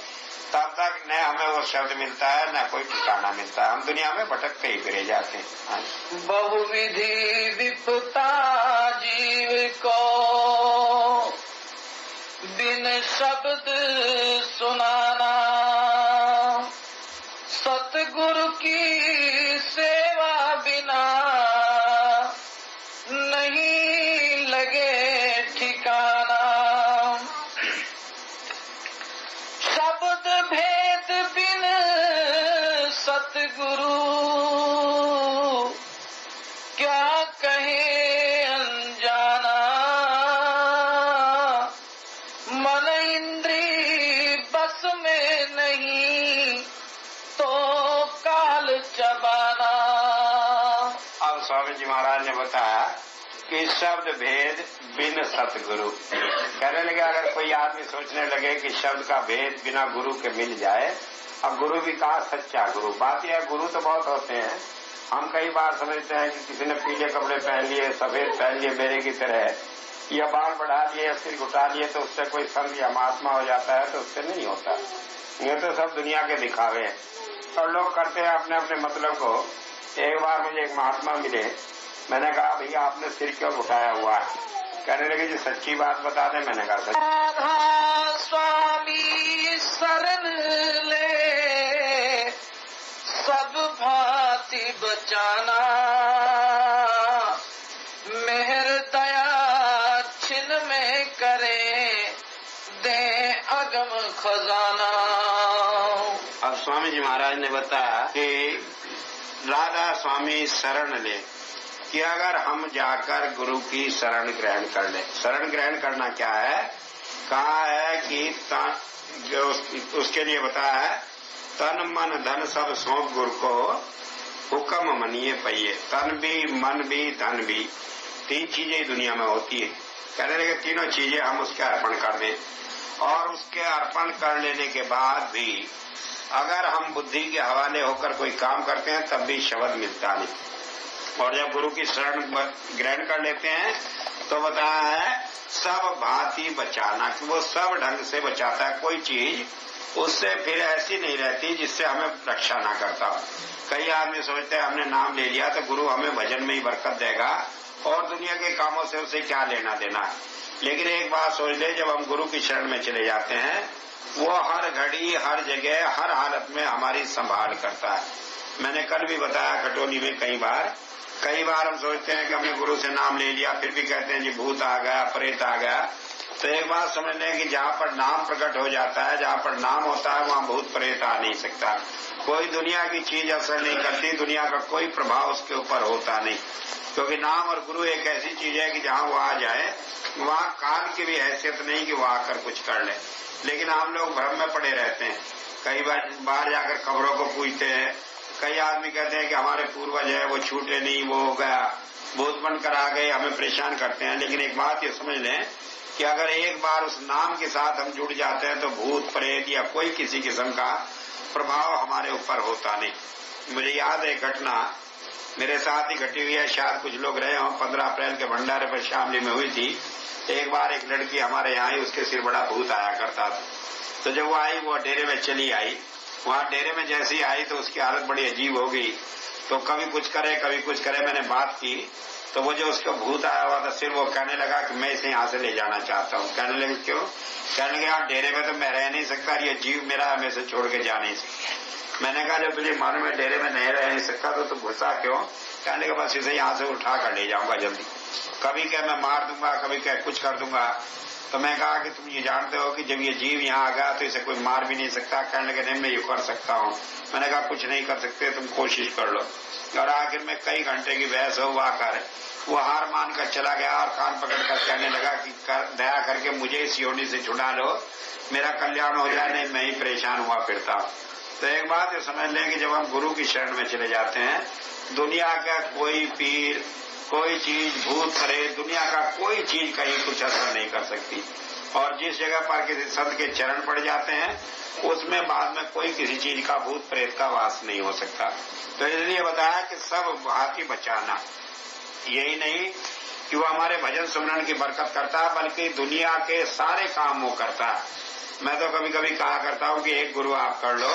तब तक न हमें वो शब्द मिलता है न कोई ठिकाना मिलता है, हम दुनिया में भटकते ही फिरे जाते हैं। बहुविधि विपता जीव को बिन शब्द सुनाना, सतगुरु की सेवा बिना नहीं लगे ठिकाना। शब्द भेद बिन सतगुरु क्या कहे अनजाना। मन इंद्री बस में नहीं तो काल चबाना। अब स्वामी जी महाराज ने बताया कि शब्द भेद बिन सतगुरु। कहने लगे अगर कोई आदमी सोचने लगे कि शब्द का भेद बिना गुरु के मिल जाए, अब गुरु भी कहा सच्चा गुरु। बात यह गुरु तो बहुत होते हैं, हम कई बार समझते हैं कि किसी ने पीले कपड़े पहन लिए, सफेद पहन लिए मेरे की तरह, या बाल बढ़ा लिए या सिर घुटा लिए तो उससे कोई संत या महात्मा हो जाता है, तो उससे नहीं होता। ये तो सब दुनिया के दिखावे हैं और लोग करते हैं अपने अपने मतलब को। एक बार मुझे एक महात्मा मिले, मैंने कहा भैया आपने सिर क्यों उठाया हुआ है? कहने लगे जी सच्ची बात बता दें। मैंने कहा सच्ची। राधा स्वामी शरण ले, सब भांति बचाना, मेहर दया छिन में करे, दे अगम खजाना। अब स्वामी जी महाराज ने बताया कि राधा स्वामी शरण ले, कि अगर हम जाकर गुरु की शरण ग्रहण कर ले। शरण ग्रहण करना क्या है? कहा है कि जो उसके लिए बताया है, तन मन धन सब सौंप गुरु को, हुक्म मनिए पहिए। तन भी, मन भी, धन भी, तीन चीजें दुनिया में होती है। कहने लगे तीनों चीजें हम उसके अर्पण कर दें, और उसके अर्पण कर लेने के बाद भी अगर हम बुद्धि के हवाले होकर कोई काम करते हैं तब भी शब्द मिलता नहीं। और जब गुरु की शरण ग्रहण कर लेते हैं तो बताया है सब भांति बचाना, कि वो सब ढंग से बचाता है। कोई चीज उससे फिर ऐसी नहीं रहती जिससे हमें रक्षा ना करता। कई आदमी सोचते हैं हमने नाम ले लिया तो गुरु हमें भजन में ही बरकत देगा और दुनिया के कामों से उसे क्या लेना देना। लेकिन एक बात सोच ले, जब हम गुरु की शरण में चले जाते हैं वो हर घड़ी, हर जगह, हर हालत में हमारी संभाल करता है। मैंने कल भी बताया खटोली में कई बार हम सोचते हैं कि हमने गुरु से नाम ले लिया, फिर भी कहते हैं जी भूत आ गया, प्रेत आ गया। तो एक बात समझ लें कि जहाँ पर नाम प्रकट हो जाता है, जहाँ पर नाम होता है, वहाँ भूत प्रेत आ नहीं सकता। कोई दुनिया की चीज असर नहीं करती, दुनिया का कोई प्रभाव उसके ऊपर होता नहीं, क्योंकि नाम और गुरु एक ऐसी चीज है कि जहाँ वो आ जाए वहाँ काल की भी हैसियत नहीं कि वो आकर कुछ कर ले। लेकिन हम लोग भ्रम में पड़े रहते हैं। कई बार बाहर जाकर कब्रों को पूछते हैं। कई आदमी कहते हैं कि हमारे पूर्वज है वो छूटे नहीं, वो हो गया, भूत बनकर आ गए, हमें परेशान करते हैं। लेकिन एक बात ये समझ लें कि अगर एक बार उस नाम के साथ हम जुड़ जाते हैं तो भूत प्रेत या कोई किसी किस्म का प्रभाव हमारे ऊपर होता नहीं। मुझे याद है घटना मेरे साथ ही घटी हुई है, शायद कुछ लोग रहे हों। 15 अप्रैल के भंडारे पर शामली में हुई थी। एक बार एक लड़की हमारे यहाँ ही, उसके सिर बड़ा भूत आया करता था। तो जब वो आई, वो डेरे में चली आई। वहाँ डेरे में जैसी आई तो उसकी हालत बड़ी अजीब हो गई। तो कभी कुछ करे कभी कुछ करे। मैंने बात की तो वो जो उसका भूत आया हुआ था सिर, वो कहने लगा कि मैं इसे यहाँ से ले जाना चाहता हूँ। कहने लगे क्यों? कहने लगे यहाँ डेरे में तो मैं रह नहीं सकता, ये जीव मेरा हमें से छोड़ के जा नहीं सकता। मैंने कहा जब तुझे मालूम है डेरे में नहीं रह नहीं सकता तो तुम गुस्सा क्यों? कहने के बस इसे यहाँ से उठा कर ले जाऊंगा जल्दी। कभी क्या मैं मार दूंगा, कभी क्या कुछ कर दूंगा। तो मैं कहा कि तुम ये जानते हो कि जब ये जीव यहाँ आ गया तो इसे कोई मार भी नहीं सकता। कहने लगे नहीं मैं ये कर सकता हूँ। मैंने कहा कुछ नहीं कर सकते, तुम कोशिश कर लो। और आखिर में कई घंटे की बहस हुआ कर वो हार मान कर चला गया और कान पकड़ कर कहने लगा कि दया करके मुझे इस योनि से छुड़ा लो, मेरा कल्याण हो जाए, नहीं मैं ही परेशान हुआ फिरता। तो एक बात ये समझ लें कि जब हम गुरु की शरण में चले जाते हैं, दुनिया का कोई पीर, कोई चीज, भूत प्रेत, दुनिया का कोई चीज कहीं कुछ असर नहीं कर सकती। और जिस जगह पर किसी संत के चरण पड़ जाते हैं उसमें बाद में कोई किसी चीज का, भूत प्रेत का वास नहीं हो सकता। तो इसलिए बताया कि सब भांति बचाना। यही नहीं कि वो हमारे भजन सुमरन की बरकत करता है, बल्कि दुनिया के सारे काम वो करता है। मैं तो कभी कभी कहा करता हूँ कि एक गुरु आप कर लो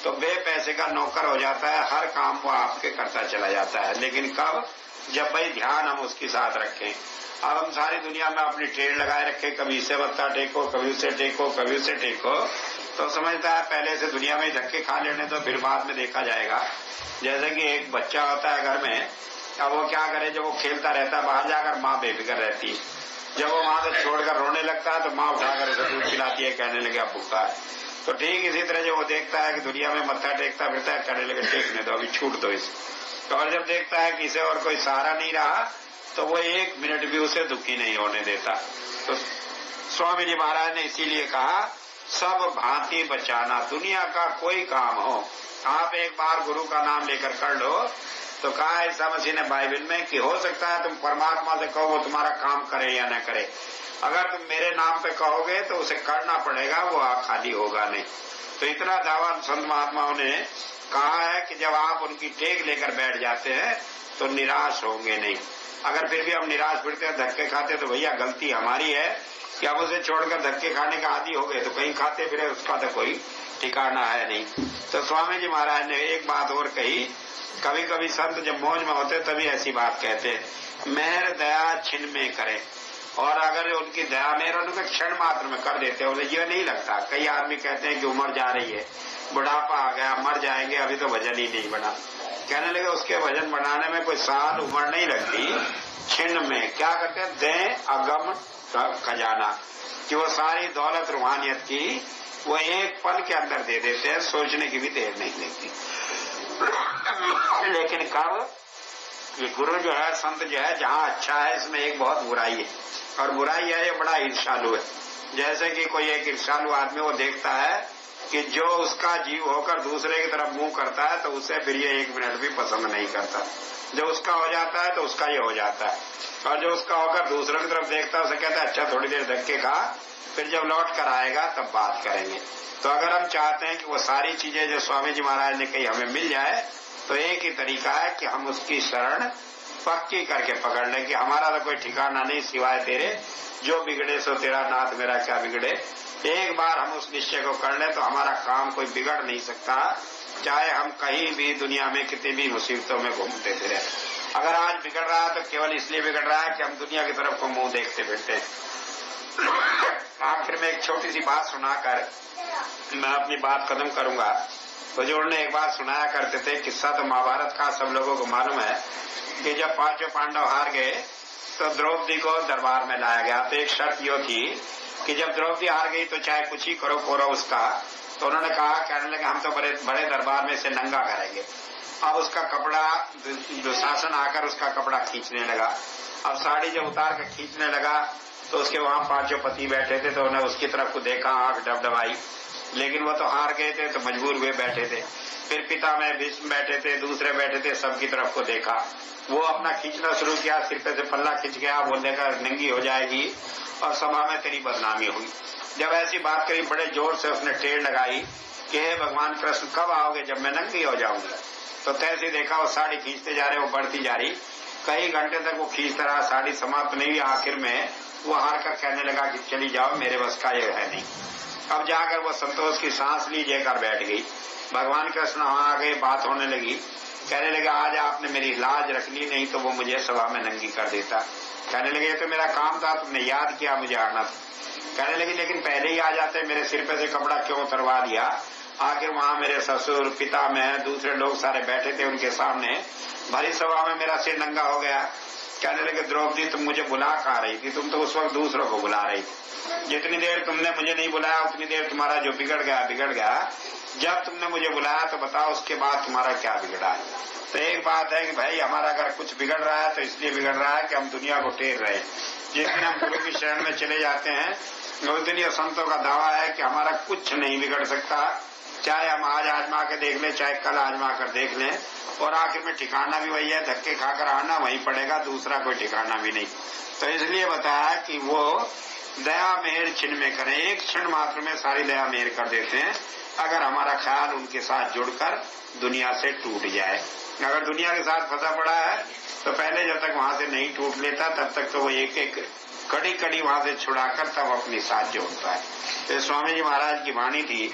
तो बे पैसे का नौकर हो जाता है, हर काम वो आपके करता चला जाता है। लेकिन कब? जब भाई ध्यान हम उसके साथ रखें। अब हम सारी दुनिया में अपनी ट्रेड लगाए रखे, कभी इसे बत्ता टेको, कभी उसे टेको, कभी उसे टेको, तो समझता है पहले से दुनिया में धक्के खा लेने तो फिर बाद में देखा जाएगा। जैसे कि एक बच्चा होता है घर में, अब वो क्या करे, जब वो खेलता रहता है बाहर जाकर माँ बेफिक्र रहती है। जब वो वहां से छोड़कर रोने लगता है तो माँ उठाकर उसे दूध पिलाती है, कहने लगे अब भूखा है। तो ठीक इसी तरह जब वो देखता है कि दुनिया में मत्था टेकता फिरता है, कहने लगे टेकने दो, अभी छूट दो इसे। तो और जब देखता है कि इसे और कोई सहारा नहीं रहा तो वो एक मिनट भी उसे दुखी नहीं होने देता। तो स्वामी जी महाराज ने इसीलिए कहा सब भांति बचाना। दुनिया का कोई काम हो, आप एक बार गुरु का नाम लेकर कर लो। तो कहा ईसा मसीह ने बाइबल में कि हो सकता है तुम परमात्मा से कहो वो तुम्हारा काम करे या न करे, अगर तुम मेरे नाम पे कहोगे तो उसे करना पड़ेगा, वो खाली होगा नहीं। तो इतना दावा संत महात्माओं ने कहा है कि जब आप उनकी टेक लेकर बैठ जाते हैं तो निराश होंगे नहीं। अगर फिर भी हम निराश फिरते हैं, धक्के खाते, तो भैया गलती हमारी है कि हम उसे छोड़कर धक्के खाने का आदी हो गए, तो कहीं खाते फिरे उसका तो कोई ठिकाना है नहीं। तो स्वामी जी महाराज ने एक बात और कही, कभी कभी संत जब मौज में होते तभी ऐसी बात कहते, मेहर दया छिन में करे। और अगर उनकी दया मेहर उनके क्षण मात्र में कर देते हैं, उन्हें ये नहीं लगता। कई आदमी कहते हैं कि उम्र जा रही है, बुढ़ापा आ गया, मर जाएंगे, अभी तो भजन ही नहीं बना। कहने लगे उसके भजन बनाने में कोई साल उम्र नहीं लगती, छिन में क्या करते हैं, दे अगम खजाना, कि वो सारी दौलत रूहानियत की वो एक पल के अंदर दे देते हैं, सोचने की भी देर नहीं लगती। लेकिन कब ये गुरु जो है, संत जो है, जहाँ अच्छा है इसमें एक बहुत बुराई है, और बुराई है ये बड़ा ईर्ष्यालु है। जैसे कि कोई एक ईर्ष्यालु आदमी वो देखता है कि जो उसका जीव होकर दूसरे की तरफ मुंह करता है तो उसे फिर ये एक मिनट भी पसंद नहीं करता। जो उसका हो जाता है तो उसका ये हो जाता है, और जो उसका होकर दूसरों की तरफ देखता है उसे कहता है अच्छा थोड़ी देर धक्के खा, फिर जब लौट कर आएगा तब बात करेंगे। तो अगर हम चाहते हैं कि वो सारी चीजें जो स्वामी जी महाराज ने कही हमें मिल जाए, तो एक ही तरीका है कि हम उसकी शरण पक्की करके पकड़ लें कि हमारा तो कोई ठिकाना नहीं सिवाय तेरे, जो बिगड़े सो तेरा नाथ मेरा क्या बिगड़े। एक बार हम उस निश्चय को कर लें तो हमारा काम कोई बिगड़ नहीं सकता, चाहे हम कहीं भी दुनिया में कितनी भी मुसीबतों में घूमते फिरे। अगर आज बिगड़ रहा है तो केवल इसलिए बिगड़ रहा है कि हम दुनिया की तरफ को मुंह देखते फिरते हैं। आखिर में एक छोटी सी बात सुनाकर मैं अपनी बात खत्म करूंगा। हुजूर ने एक बार सुनाया करते थे किस्सा, तो महाभारत का सब लोगों को मालूम है कि जब पांचों पांडव हार गए तो द्रौपदी को दरबार में लाया गया। तो एक शर्त यो थी कि जब द्रौपदी हार गई तो चाहे कुछ ही करो कौरव उसका। तो उन्होंने कहा, कहने लगे हम तो बड़े दरबार में से नंगा करेंगे। अब उसका कपड़ा, दुशासन आकर उसका कपड़ा खींचने लगा। अब साड़ी जब उतार कर खींचने लगा तो उसके वहां पांचों पति बैठे थे, तो उन्हें उसकी तरफ को देखा, आंख डबडबाई, लेकिन वो तो हार गए थे तो मजबूर हुए बैठे थे। फिर पिता में भीष्म बैठे थे, दूसरे बैठे थे, सबकी तरफ को देखा। वो अपना खींचना शुरू किया, सिर पे से पल्ला खींच गया, बोलने का नंगी हो जाएगी और सभा में तेरी बदनामी हुई। जब ऐसी बात करी बड़े जोर से उसने टेढ़ लगाई कि हे भगवान कृष्ण कब आओगे जब मैं नंगी हो जाऊंगी। तो तैसे देखा वो साड़ी खींचते जा रहे, वो बढ़ती जा रही, कई घंटे तक वो खींचता रहा, साड़ी समाप्त नहीं हुई। आखिर में वो हार कर कहने लगा कि चली जाओ, मेरे बस का ये है नहीं। अब जाकर वो संतोष की सांस ली लेकर बैठ गई। भगवान कृष्ण वहां आ गए, बात होने लगी। कहने लगे आज आपने मेरी लाज रख ली, नहीं तो वो मुझे सभा में नंगी कर देता। कहने लगे ये तो मेरा काम था, तुमने याद किया मुझे आना था। कहने लगे लेकिन पहले ही आ जाते, मेरे सिर पे से कपड़ा क्यों उतरवा दिया। आखिर वहां मेरे ससुर, पिता में दूसरे लोग सारे बैठे थे, उनके सामने भरी सभा में मेरा सिर नंगा हो गया। कहने लगे द्रौपदी तुम मुझे बुला कहाँ रही थी, तुम तो उस वक्त दूसरों को बुला रही थी। जितनी देर तुमने मुझे नहीं बुलाया उतनी देर तुम्हारा जो बिगड़ गया। जब तुमने मुझे बुलाया तो बताओ उसके बाद तुम्हारा क्या बिगड़ा है। तो एक बात है कि भाई हमारा अगर कुछ बिगड़ रहा है तो इसलिए बिगड़ रहा है कि हम दुनिया को टेर रहे हैं। जिस दिन हम गुरु की शरण में चले जाते हैं उस दिन ये संतों का दावा है कि हमारा कुछ नहीं बिगड़ सकता, चाहे हम आज आजमा के देख लें, चाहे कल आजमा कर देख लें, और आखिर में ठिकाना भी वही है, धक्के खाकर आना वहीं पड़ेगा, दूसरा कोई ठिकाना भी नहीं। तो इसलिए बताया कि वो दया मेहर छिन में करें, एक क्षण मात्र में सारी दया मेहर कर देते हैं अगर हमारा ख्याल उनके साथ जुड़कर दुनिया से टूट जाए। अगर दुनिया के साथ फंसा पड़ा है तो पहले जब तक वहां से नहीं टूट लेता तब तक तो वो एक एक कड़ी कड़ी वहां से छुड़ाकर तब अपनी साथ जोड़ता है। तो स्वामी जी महाराज की वाणी थी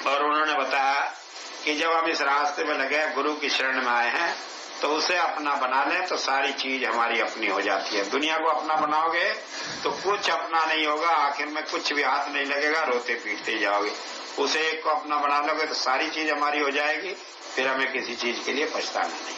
और उन्होंने बताया कि जब हम इस रास्ते में लगे, गुरु की शरण में आए हैं, तो उसे अपना बना लें तो सारी चीज हमारी अपनी हो जाती है। दुनिया को अपना बनाओगे तो कुछ अपना नहीं होगा, आखिर में कुछ भी हाथ नहीं लगेगा, रोते पीटते जाओगे। उसे एक को अपना बना लोगे तो सारी चीज हमारी हो जाएगी, फिर हमें किसी चीज के लिए पछताना नहीं।